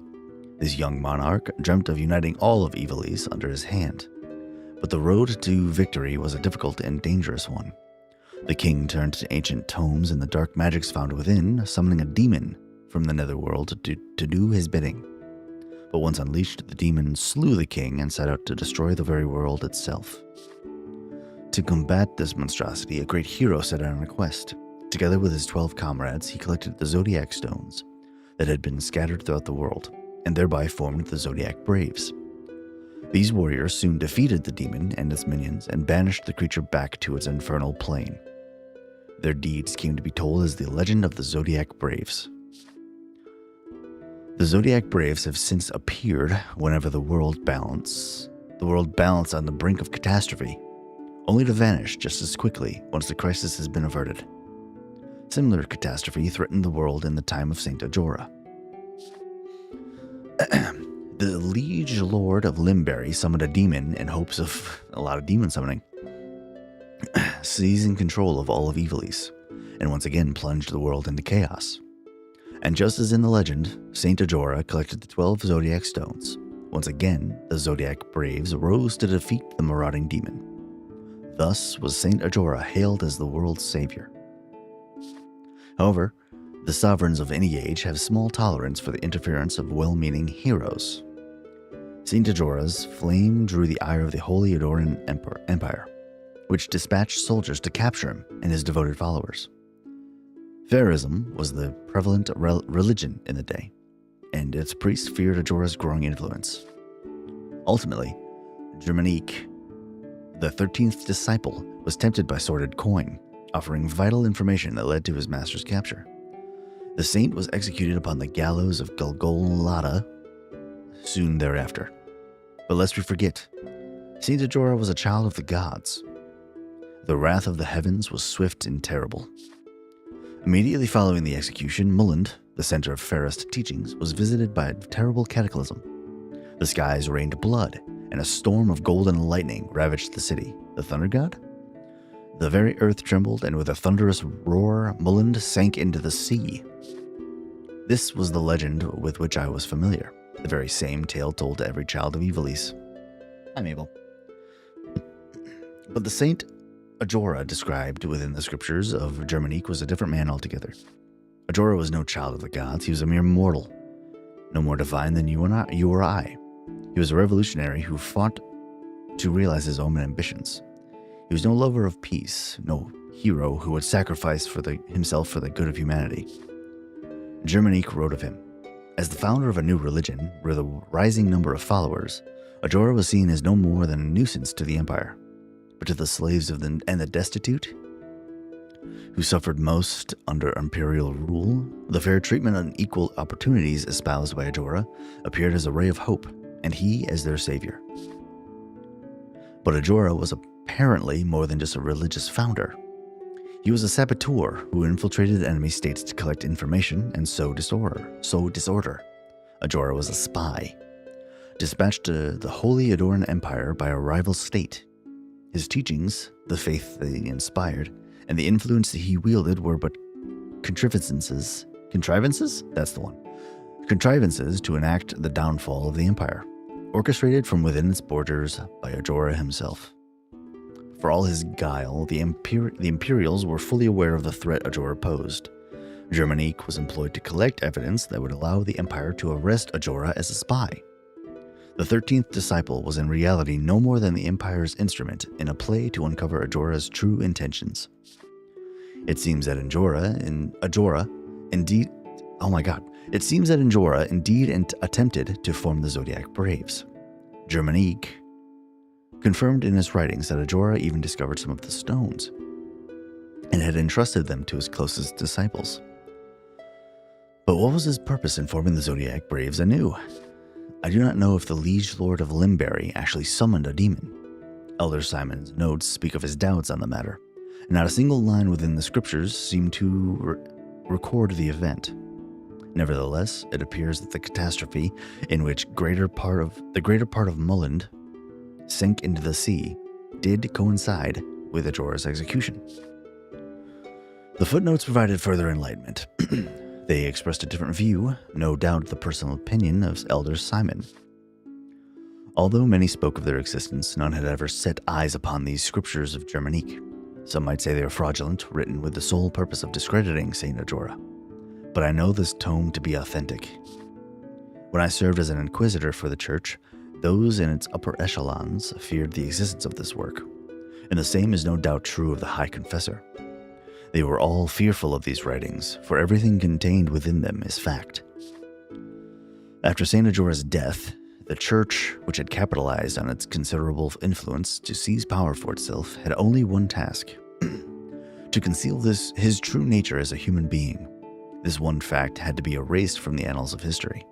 This young monarch dreamt of uniting all of Ivalice under his hand, but the road to victory was a difficult and dangerous one. The king turned to ancient tomes and the dark magics found within, summoning a demon from the netherworld to do his bidding. But once unleashed, the demon slew the king and set out to destroy the very world itself. To combat this monstrosity, a great hero set out on a quest. Together with his 12 comrades, he collected the Zodiac Stones that had been scattered throughout the world, and thereby formed the Zodiac Braves. These warriors soon defeated the demon and its minions and banished the creature back to its infernal plane. Their deeds came to be told as the legend of the Zodiac Braves. The Zodiac Braves have since appeared whenever the world balanced on the brink of catastrophe, only to vanish just as quickly once the crisis has been averted. Similar catastrophe threatened the world in the time of Saint Ajora. The liege lord of Limberry summoned a demon in hopes of a lot of demon summoning, seizing control of all of Ivalice, and once again plunged the world into chaos. And just as in the legend, Saint Ajora collected the 12 Zodiac Stones. Once again, the Zodiac Braves rose to defeat the marauding demon. Thus was Saint Ajora hailed as the world's savior. However, the sovereigns of any age have small tolerance for the interference of well-meaning heroes. Saint Ajora's flame drew the ire of the Holy Adoran Empire, which dispatched soldiers to capture him and his devoted followers. Pharaohism was the prevalent religion in the day, and its priests feared Ajora's growing influence. Ultimately, Germanique, the 13th disciple, was tempted by sordid coin, offering vital information that led to his master's capture. The saint was executed upon the gallows of Golgotha soon thereafter. But lest we forget, Saint Ajora was a child of the gods. The wrath of the heavens was swift and terrible. Immediately following the execution, Mulland, the center of Ferrist teachings, was visited by a terrible cataclysm. The skies rained blood, and a storm of golden lightning ravaged the city. The thunder god? The very earth trembled, and with a thunderous roar, Mulland sank into the sea. This was the legend with which I was familiar, the very same tale told to every child of Ivalice. I'm able. But the Saint Ajora described within the scriptures of Germanique was a different man altogether. Ajora was no child of the gods, he was a mere mortal, no more divine than you or I. He was a revolutionary who fought to realize his own ambitions. He was no lover of peace, no hero who would sacrifice himself for the good of humanity. Germanique wrote of him. As the founder of a new religion with a rising number of followers, Ajora was seen as no more than a nuisance to the empire. But to the slaves and the destitute, who suffered most under imperial rule, the fair treatment and equal opportunities espoused by Ajora appeared as a ray of hope, and he as their savior. But Ajora was apparently more than just a religious founder. He was a saboteur who infiltrated enemy states to collect information and sow disorder. Ajora was a spy, dispatched to the Holy Adoran Empire by a rival state. His teachings, the faith they inspired, and the influence that he wielded were but contrivances? That's the one. Contrivances to enact the downfall of the empire, orchestrated from within its borders by Ajora himself. For all his guile, the Imperials were fully aware of the threat Ajora posed. Germanique was employed to collect evidence that would allow the Empire to arrest Ajora as a spy. The 13th disciple was in reality no more than the Empire's instrument in a play to uncover Ajora's true intentions. It seems that Ajora indeed attempted to form the Zodiac Braves. Germanique confirmed in his writings that Ajora even discovered some of the stones and had entrusted them to his closest disciples. But what was his purpose in forming the Zodiac Braves anew? I do not know if the Liege Lord of Limberry actually summoned a demon. Elder Simon's notes speak of his doubts on the matter, and not a single line within the scriptures seemed to record the event. Nevertheless, it appears that the catastrophe in which the greater part of Mulland sank into the sea did coincide with Ajora's execution. The footnotes provided further enlightenment. They expressed a different view, no doubt the personal opinion of Elder Simon. Although many spoke of their existence, none had ever set eyes upon these scriptures of Germanique. Some might say they are fraudulent, written with the sole purpose of discrediting Saint Ajora. But I know this tome to be authentic. When I served as an inquisitor for the church, those in its upper echelons feared the existence of this work, and the same is no doubt true of the High Confessor. They were all fearful of these writings, for everything contained within them is fact. After Saint Ajora's death, the church, which had capitalized on its considerable influence to seize power for itself, had only one task: to conceal his true nature as a human being. This one fact had to be erased from the annals of history.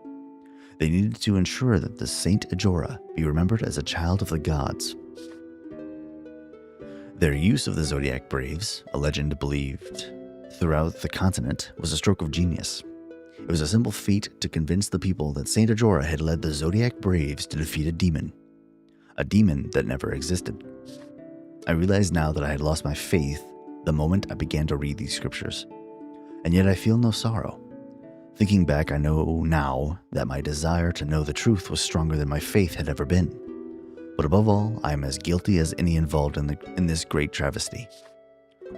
They needed to ensure that the Saint Ajora be remembered as a child of the gods. Their use of the Zodiac Braves, a legend believed throughout the continent, was a stroke of genius. It was a simple feat to convince the people that Saint Ajora had led the Zodiac Braves to defeat a demon that never existed. I realized now that I had lost my faith the moment I began to read these scriptures, and yet I feel no sorrow. Thinking back, I know now that my desire to know the truth was stronger than my faith had ever been. But above all, I am as guilty as any involved in this great travesty.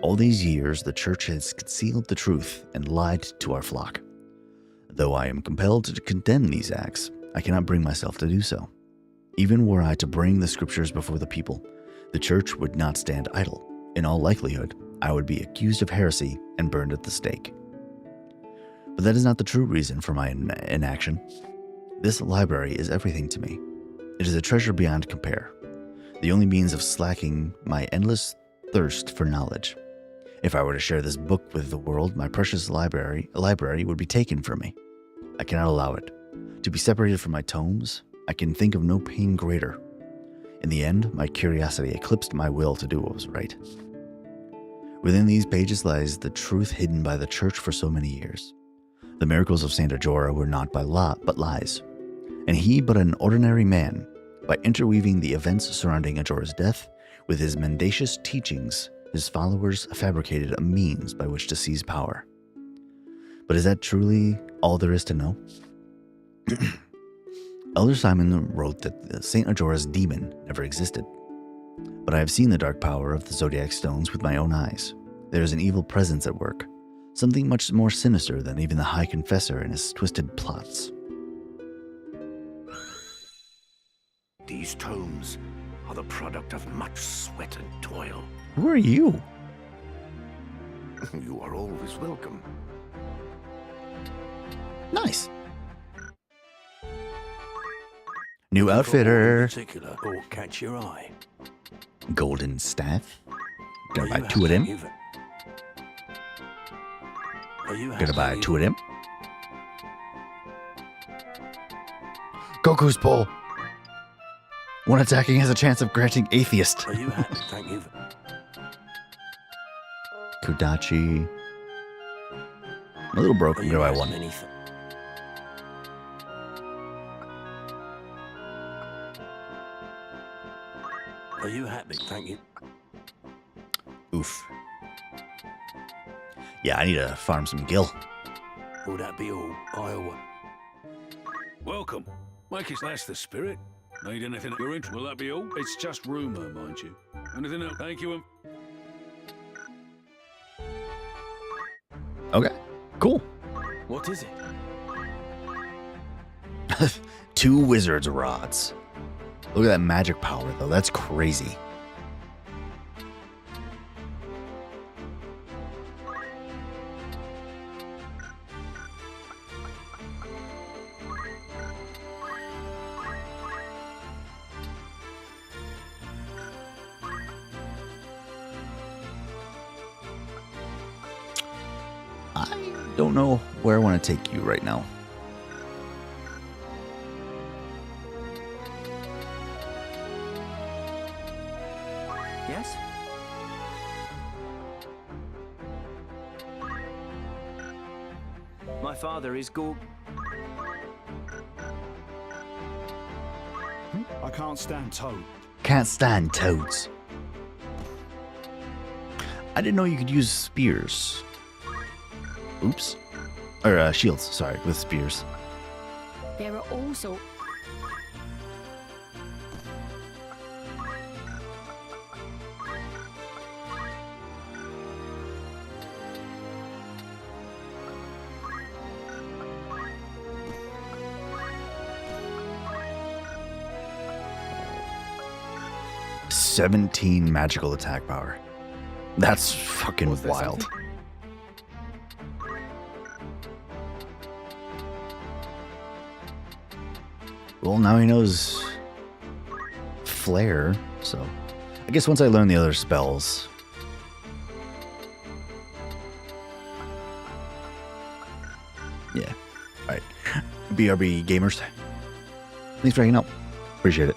All these years, the church has concealed the truth and lied to our flock. Though I am compelled to condemn these acts, I cannot bring myself to do so. Even were I to bring the scriptures before the people, the church would not stand idle. In all likelihood, I would be accused of heresy and burned at the stake. But that is not the true reason for my inaction. This library is everything to me. It is a treasure beyond compare, the only means of slacking my endless thirst for knowledge. If I were to share this book with the world, my precious library would be taken from me. I cannot allow it. To be separated from my tomes, I can think of no pain greater. In the end, my curiosity eclipsed my will to do what was right. Within these pages lies the truth hidden by the church for so many years. The miracles of Saint Ajora were not by law, but lies. And he, but an ordinary man, by interweaving the events surrounding Ajora's death with his mendacious teachings, his followers fabricated a means by which to seize power. But is that truly all there is to know? Elder Simon wrote that Saint Ajora's demon never existed. But I have seen the dark power of the Zodiac Stones with my own eyes. There is an evil presence at work, something much more sinister than even the High Confessor and his twisted plots. These tomes are the product of much sweat and toil. Who are you? You are always welcome. Nice. New outfitter. Particular or catch your eye. Golden staff. Gonna Are buy you two of happy, them. Are you Gonna buy happy? two of them. Goku's pull. One attacking has a chance of granting atheist. Are you happy? Thank you. Kodachi. A little Are broken. you Gonna buy happy? one. Anything? Are you happy? Thank you. Oof. Yeah, I need to farm some gil. Will that be all? Welcome. Make it that's the spirit. Need anything you're in? Will that be all? It's just rumour, mind you. Anything else? Thank you. Okay. Cool. What is it? 2 wizard's rods. Look at that magic power, though. That's crazy. I don't know where I want to take you right now. Yes? My father is Gorg. I can't stand Toad. Can't stand toads. I didn't know you could use spears. Oops. Or shields, sorry, with spears. There are also... "17 magical attack power. That's fucking Was there wild. something? Well, now he knows flare, so I guess once I learn the other spells. Yeah. Alright. BRB gamers. Thanks for hanging out. Appreciate it.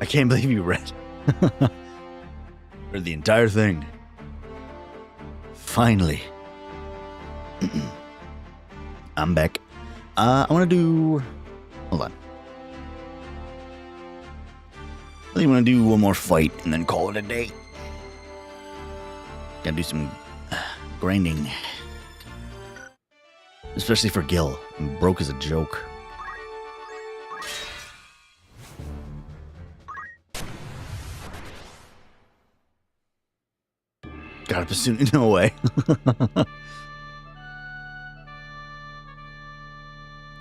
I can't believe you read. Read the entire thing. Finally. I'm back. I want to do... Hold on. I think I'm going to do one more fight and then call it a day. Gotta do some grinding. Especially for Gil. I'm broke as a joke. Got a bassoon. No way.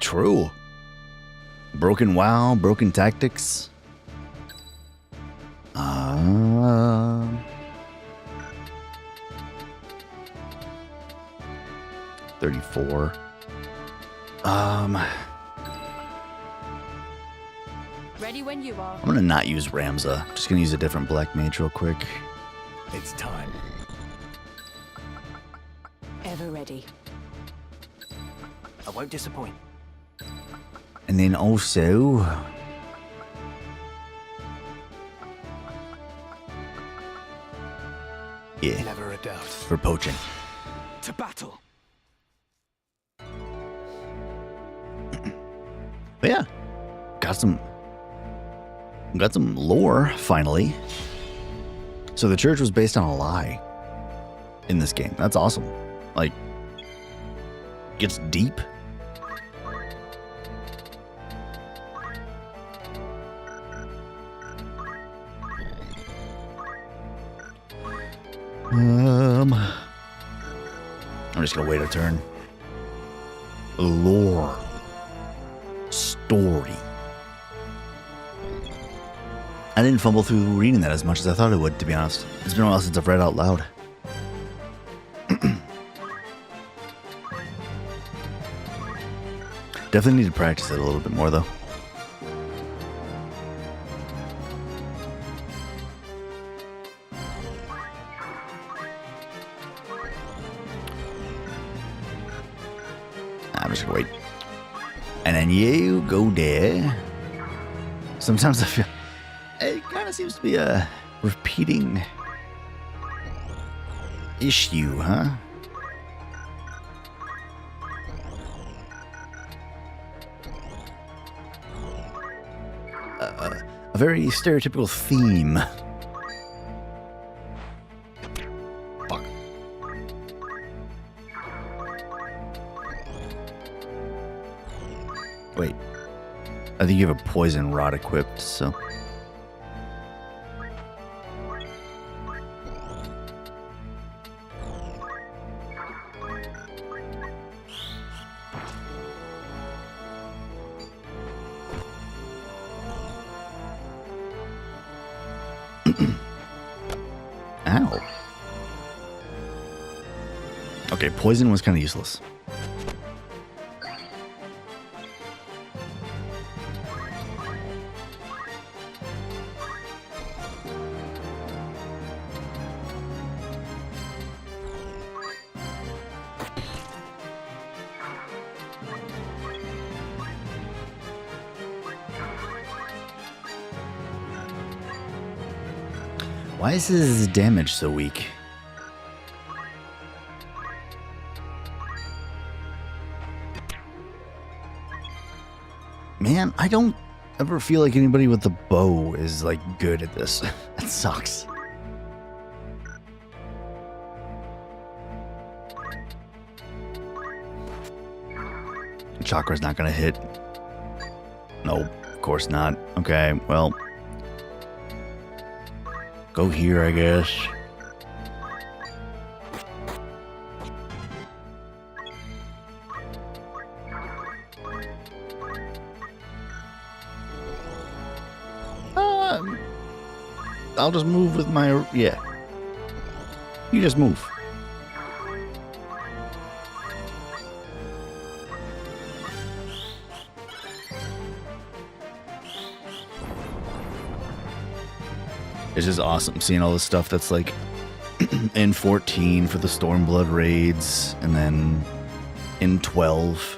True. Broken WoW, broken tactics. 34. Ready when you are. I'm gonna not use Ramza. Just gonna use a different black mage real quick. It's time. Ever ready. I won't disappoint. And then also... Yeah, Never a doubt. for poaching. To battle. But yeah, got some lore finally. So the church was based on a lie in this game. That's awesome. Like, gets deep. I'm just gonna wait a turn. Lore. Story. I didn't fumble through reading that as much as I thought I would, to be honest. It's been a while since I've read out loud. Definitely need to practice it a little bit more, though. I'm just gonna wait. And then you go there. Sometimes I feel it kind of seems to be a repeating issue, huh? A very stereotypical theme. Fuck. Wait. I think you have a poison rod equipped, so... Ow. Okay, poison was kind of useless. Why is his damage so weak? Man, I don't ever feel like anybody with the bow is like good at this. That sucks. Chakra's not gonna hit. Nope, of course not. Okay, well. Go here, I guess. I'll just move with my... Yeah. You just move. It's just awesome seeing all this stuff that's like in 14 for the Stormblood raids, and then in 12.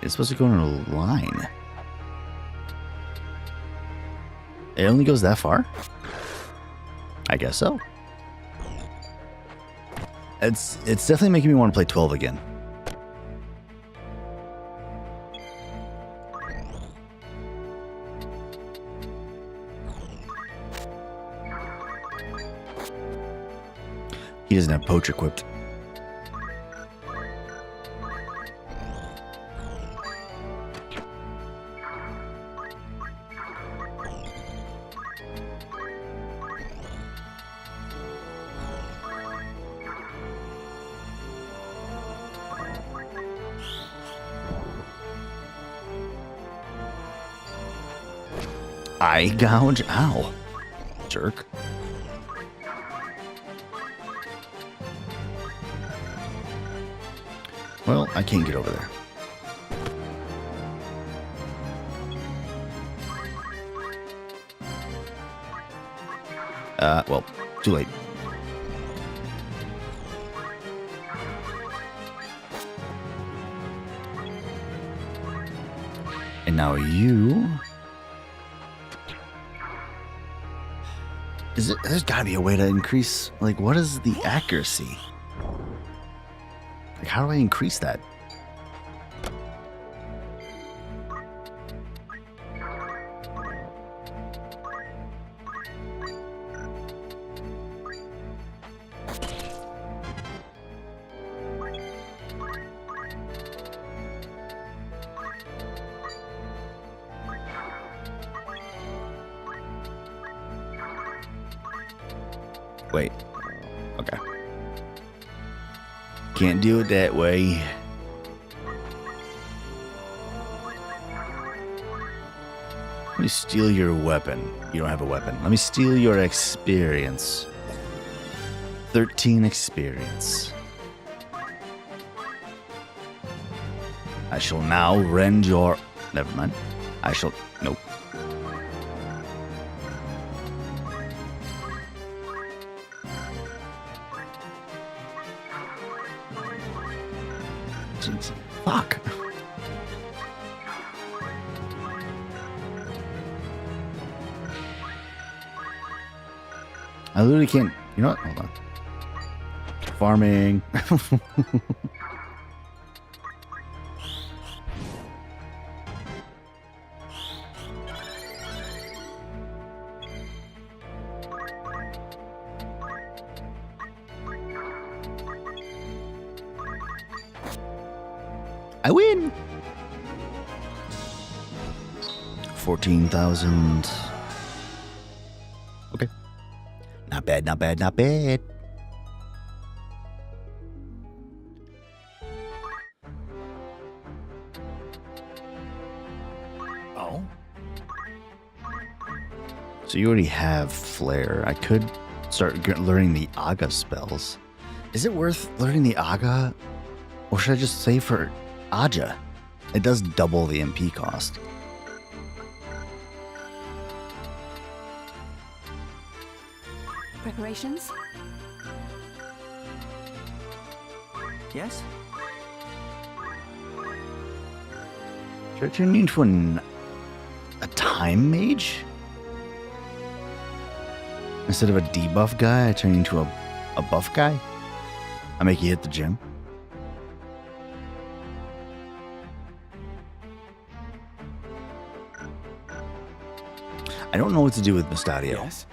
Wait, it's supposed to go in a line. It only goes that far? I guess so. It's definitely making me want to play 12 again. He doesn't have poach equipped. Eye gouge? Ow. Jerk. Well, I can't get over there. Well, too late. And now you... There's gotta be a way to increase, like, what is the accuracy? Like, how do I increase that? Wait. Okay. Can't do it that way. Let me steal your weapon. You don't have a weapon. Let me steal your experience. 13 experience. I shall now rend your... Never mind. I shall... Nope. Fuck. I literally can't. You know what? Hold on. Farming. I win! 14,000. Okay. Not bad, not bad, not bad. Oh? So you already have Flare. I could start learning the Aga spells. Is it worth learning the Aga? Or should I just save for Aja? It does double the MP cost. Preparations? Yes? Should I turn you into a time mage? Instead of a debuff guy, I turn you into a buff guy? I make you hit the gym? I don't know what to do with Mustadio. Yes?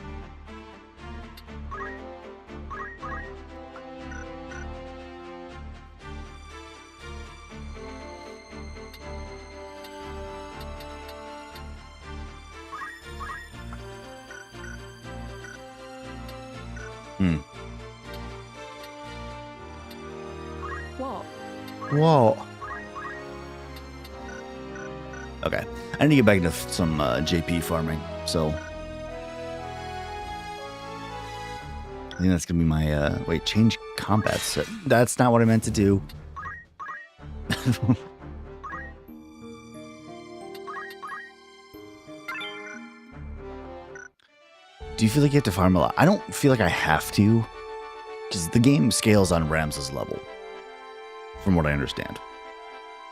What? Whoa. Okay. I need to get back into some JP farming, so... I think that's gonna be my, wait, change combat set. That's not what I meant to do. Do you feel like you have to farm a lot? I don't feel like I have to, because the game scales on Ramses' level, from what I understand.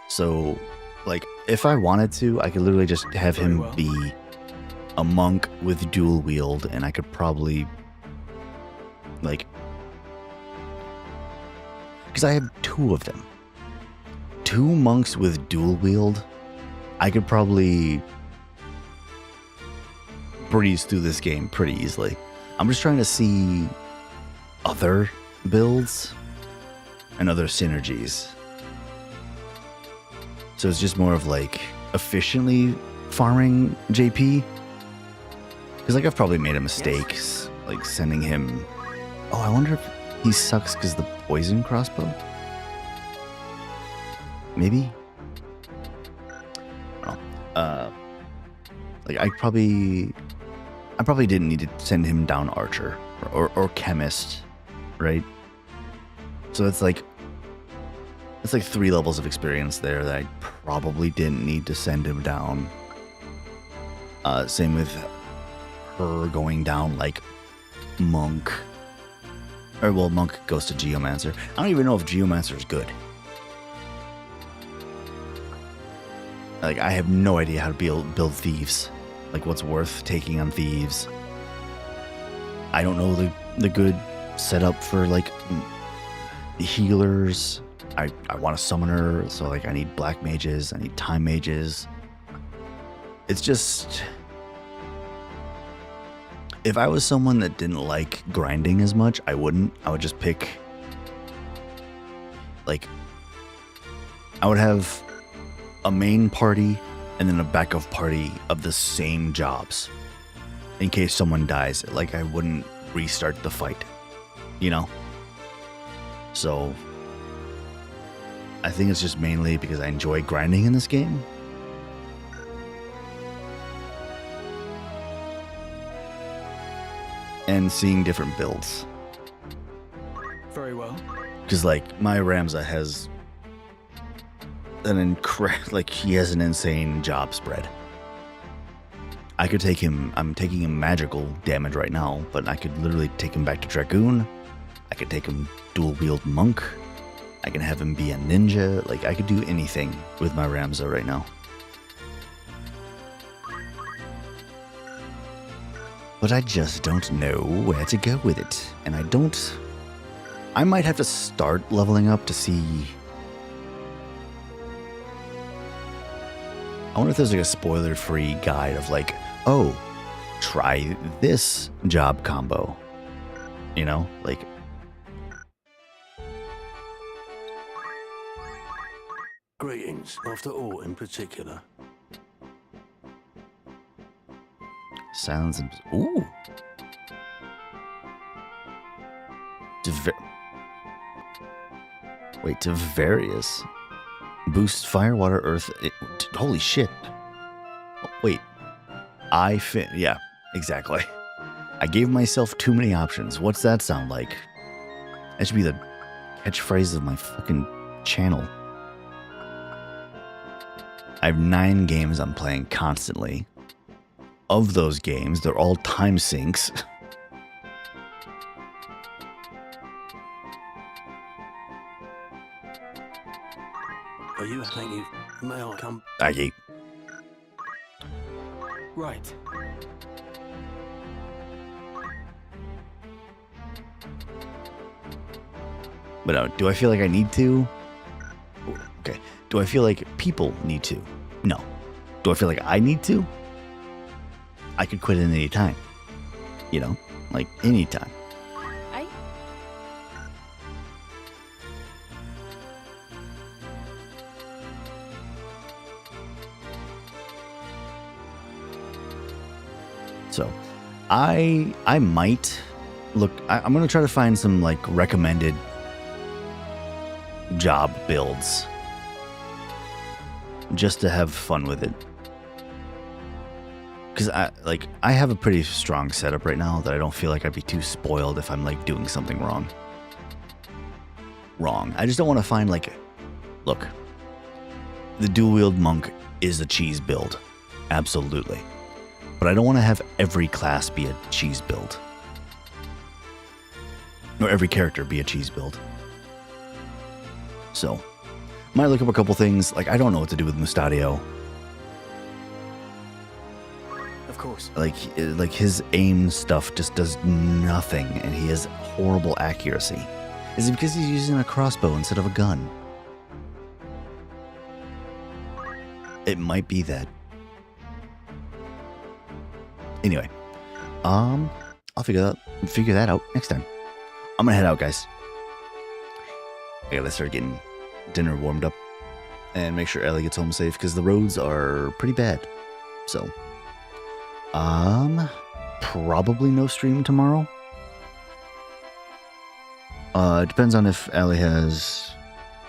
So, like, if I wanted to, I could literally just have Very him well. be a monk with dual wield, and I could probably, like, because I have 2 of them. 2 monks with dual wield, I could probably breeze through this game pretty easily. I'm just trying to see other builds and other synergies. So it's just more of like efficiently farming JP. Because like I've probably made a mistake, like sending him. Oh, I wonder if he sucks because the poison crossbow. Maybe. Oh, like I probably didn't need to send him down archer or chemist, right? So it's like 3 levels of experience there that I probably didn't need to send him down. Same with her going down like monk. Or well, monk goes to geomancer. I don't even know if geomancer is good. Like I have no idea how to build thieves. Like what's worth taking on thieves. I don't know the good setup for like healers. I want a summoner, so like I need black mages, I need time mages. It's just, if I was someone that didn't like grinding as much, I wouldn't. I would just pick, like, I would have a main party and then a backup party of the same jobs in case someone dies. Like I wouldn't restart the fight, you know? So I think it's just mainly because I enjoy grinding in this game. And seeing different builds. Very well. Because like my Ramza has he has an insane job spread. I could take him, I'm taking him magical damage right now, but I could literally take him back to Dragoon. I could take him dual wield monk. I can have him be a ninja. Like I could do anything with my Ramza right now. But I just don't know where to go with it. And I might have to start leveling up to see. I wonder if there's like a spoiler-free guide of like, oh, try this job combo. You know, like. Greetings, after all in particular. Silence and ooh. Wait, to various. Boost fire, water, earth. Holy shit. Oh, wait. Yeah, exactly. I gave myself too many options. What's that sound like? That should be the catchphrase of my fucking channel. I have 9 games I'm playing constantly. Of those games, they're all time sinks. Are you? Thank you. May I come? Aggie. Right. But do I feel like I need to? Okay. Do I feel like people need to? No. Do I feel like I need to? I could quit at any time. You know? Like, any time. Eh? So, I might look. I'm gonna try to find some like recommended job builds, just to have fun with it. Because I have a pretty strong setup right now that I don't feel like I'd be too spoiled if I'm like doing something wrong. I just don't want to find like, look, the dual wield monk is a cheese build, absolutely. But I don't want to have every class be a cheese build. Or every character be a cheese build. So, Might look up a couple things. Like, I don't know what to do with Mustadio. Of course. Like his aim stuff just does nothing, and he has horrible accuracy. Is it because he's using a crossbow instead of a gun? It might be that. Anyway, I'll figure that out next time. I'm gonna head out, guys. I gotta start getting dinner warmed up and make sure Ellie gets home safe because the roads are pretty bad. So, probably no stream tomorrow. It depends on if Ellie has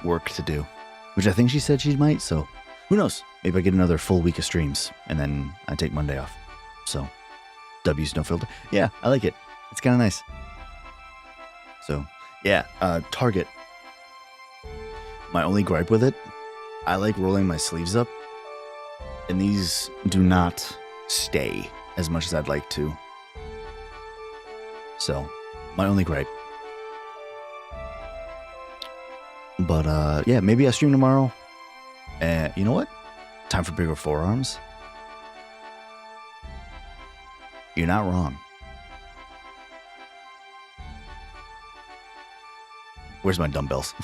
work to do, which I think she said she might. So, who knows? Maybe I get another full week of streams and then I take Monday off. So, W's no filter. Yeah, I like it. It's kind of nice. So, yeah, Target. My only gripe with it, I like rolling my sleeves up, and these do not stay as much as I'd like to. So, my only gripe. But, yeah, maybe I stream tomorrow. And you know what? Time for bigger forearms. You're not wrong. Where's my dumbbells?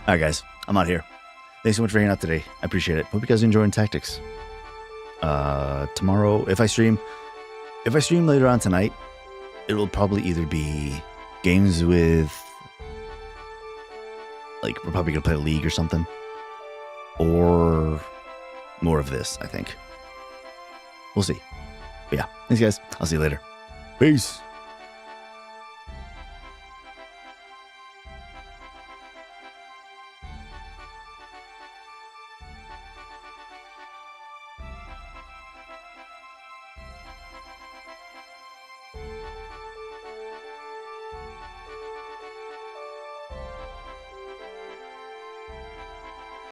Alright, guys. I'm out here. Thanks so much for hanging out today. I appreciate it. Hope you guys are enjoying Tactics. Tomorrow, if I stream later on tonight, it will probably either be games with, like, we're probably going to play a league or something. Or more of this, I think. We'll see. But yeah, thanks, guys. I'll see you later. Peace.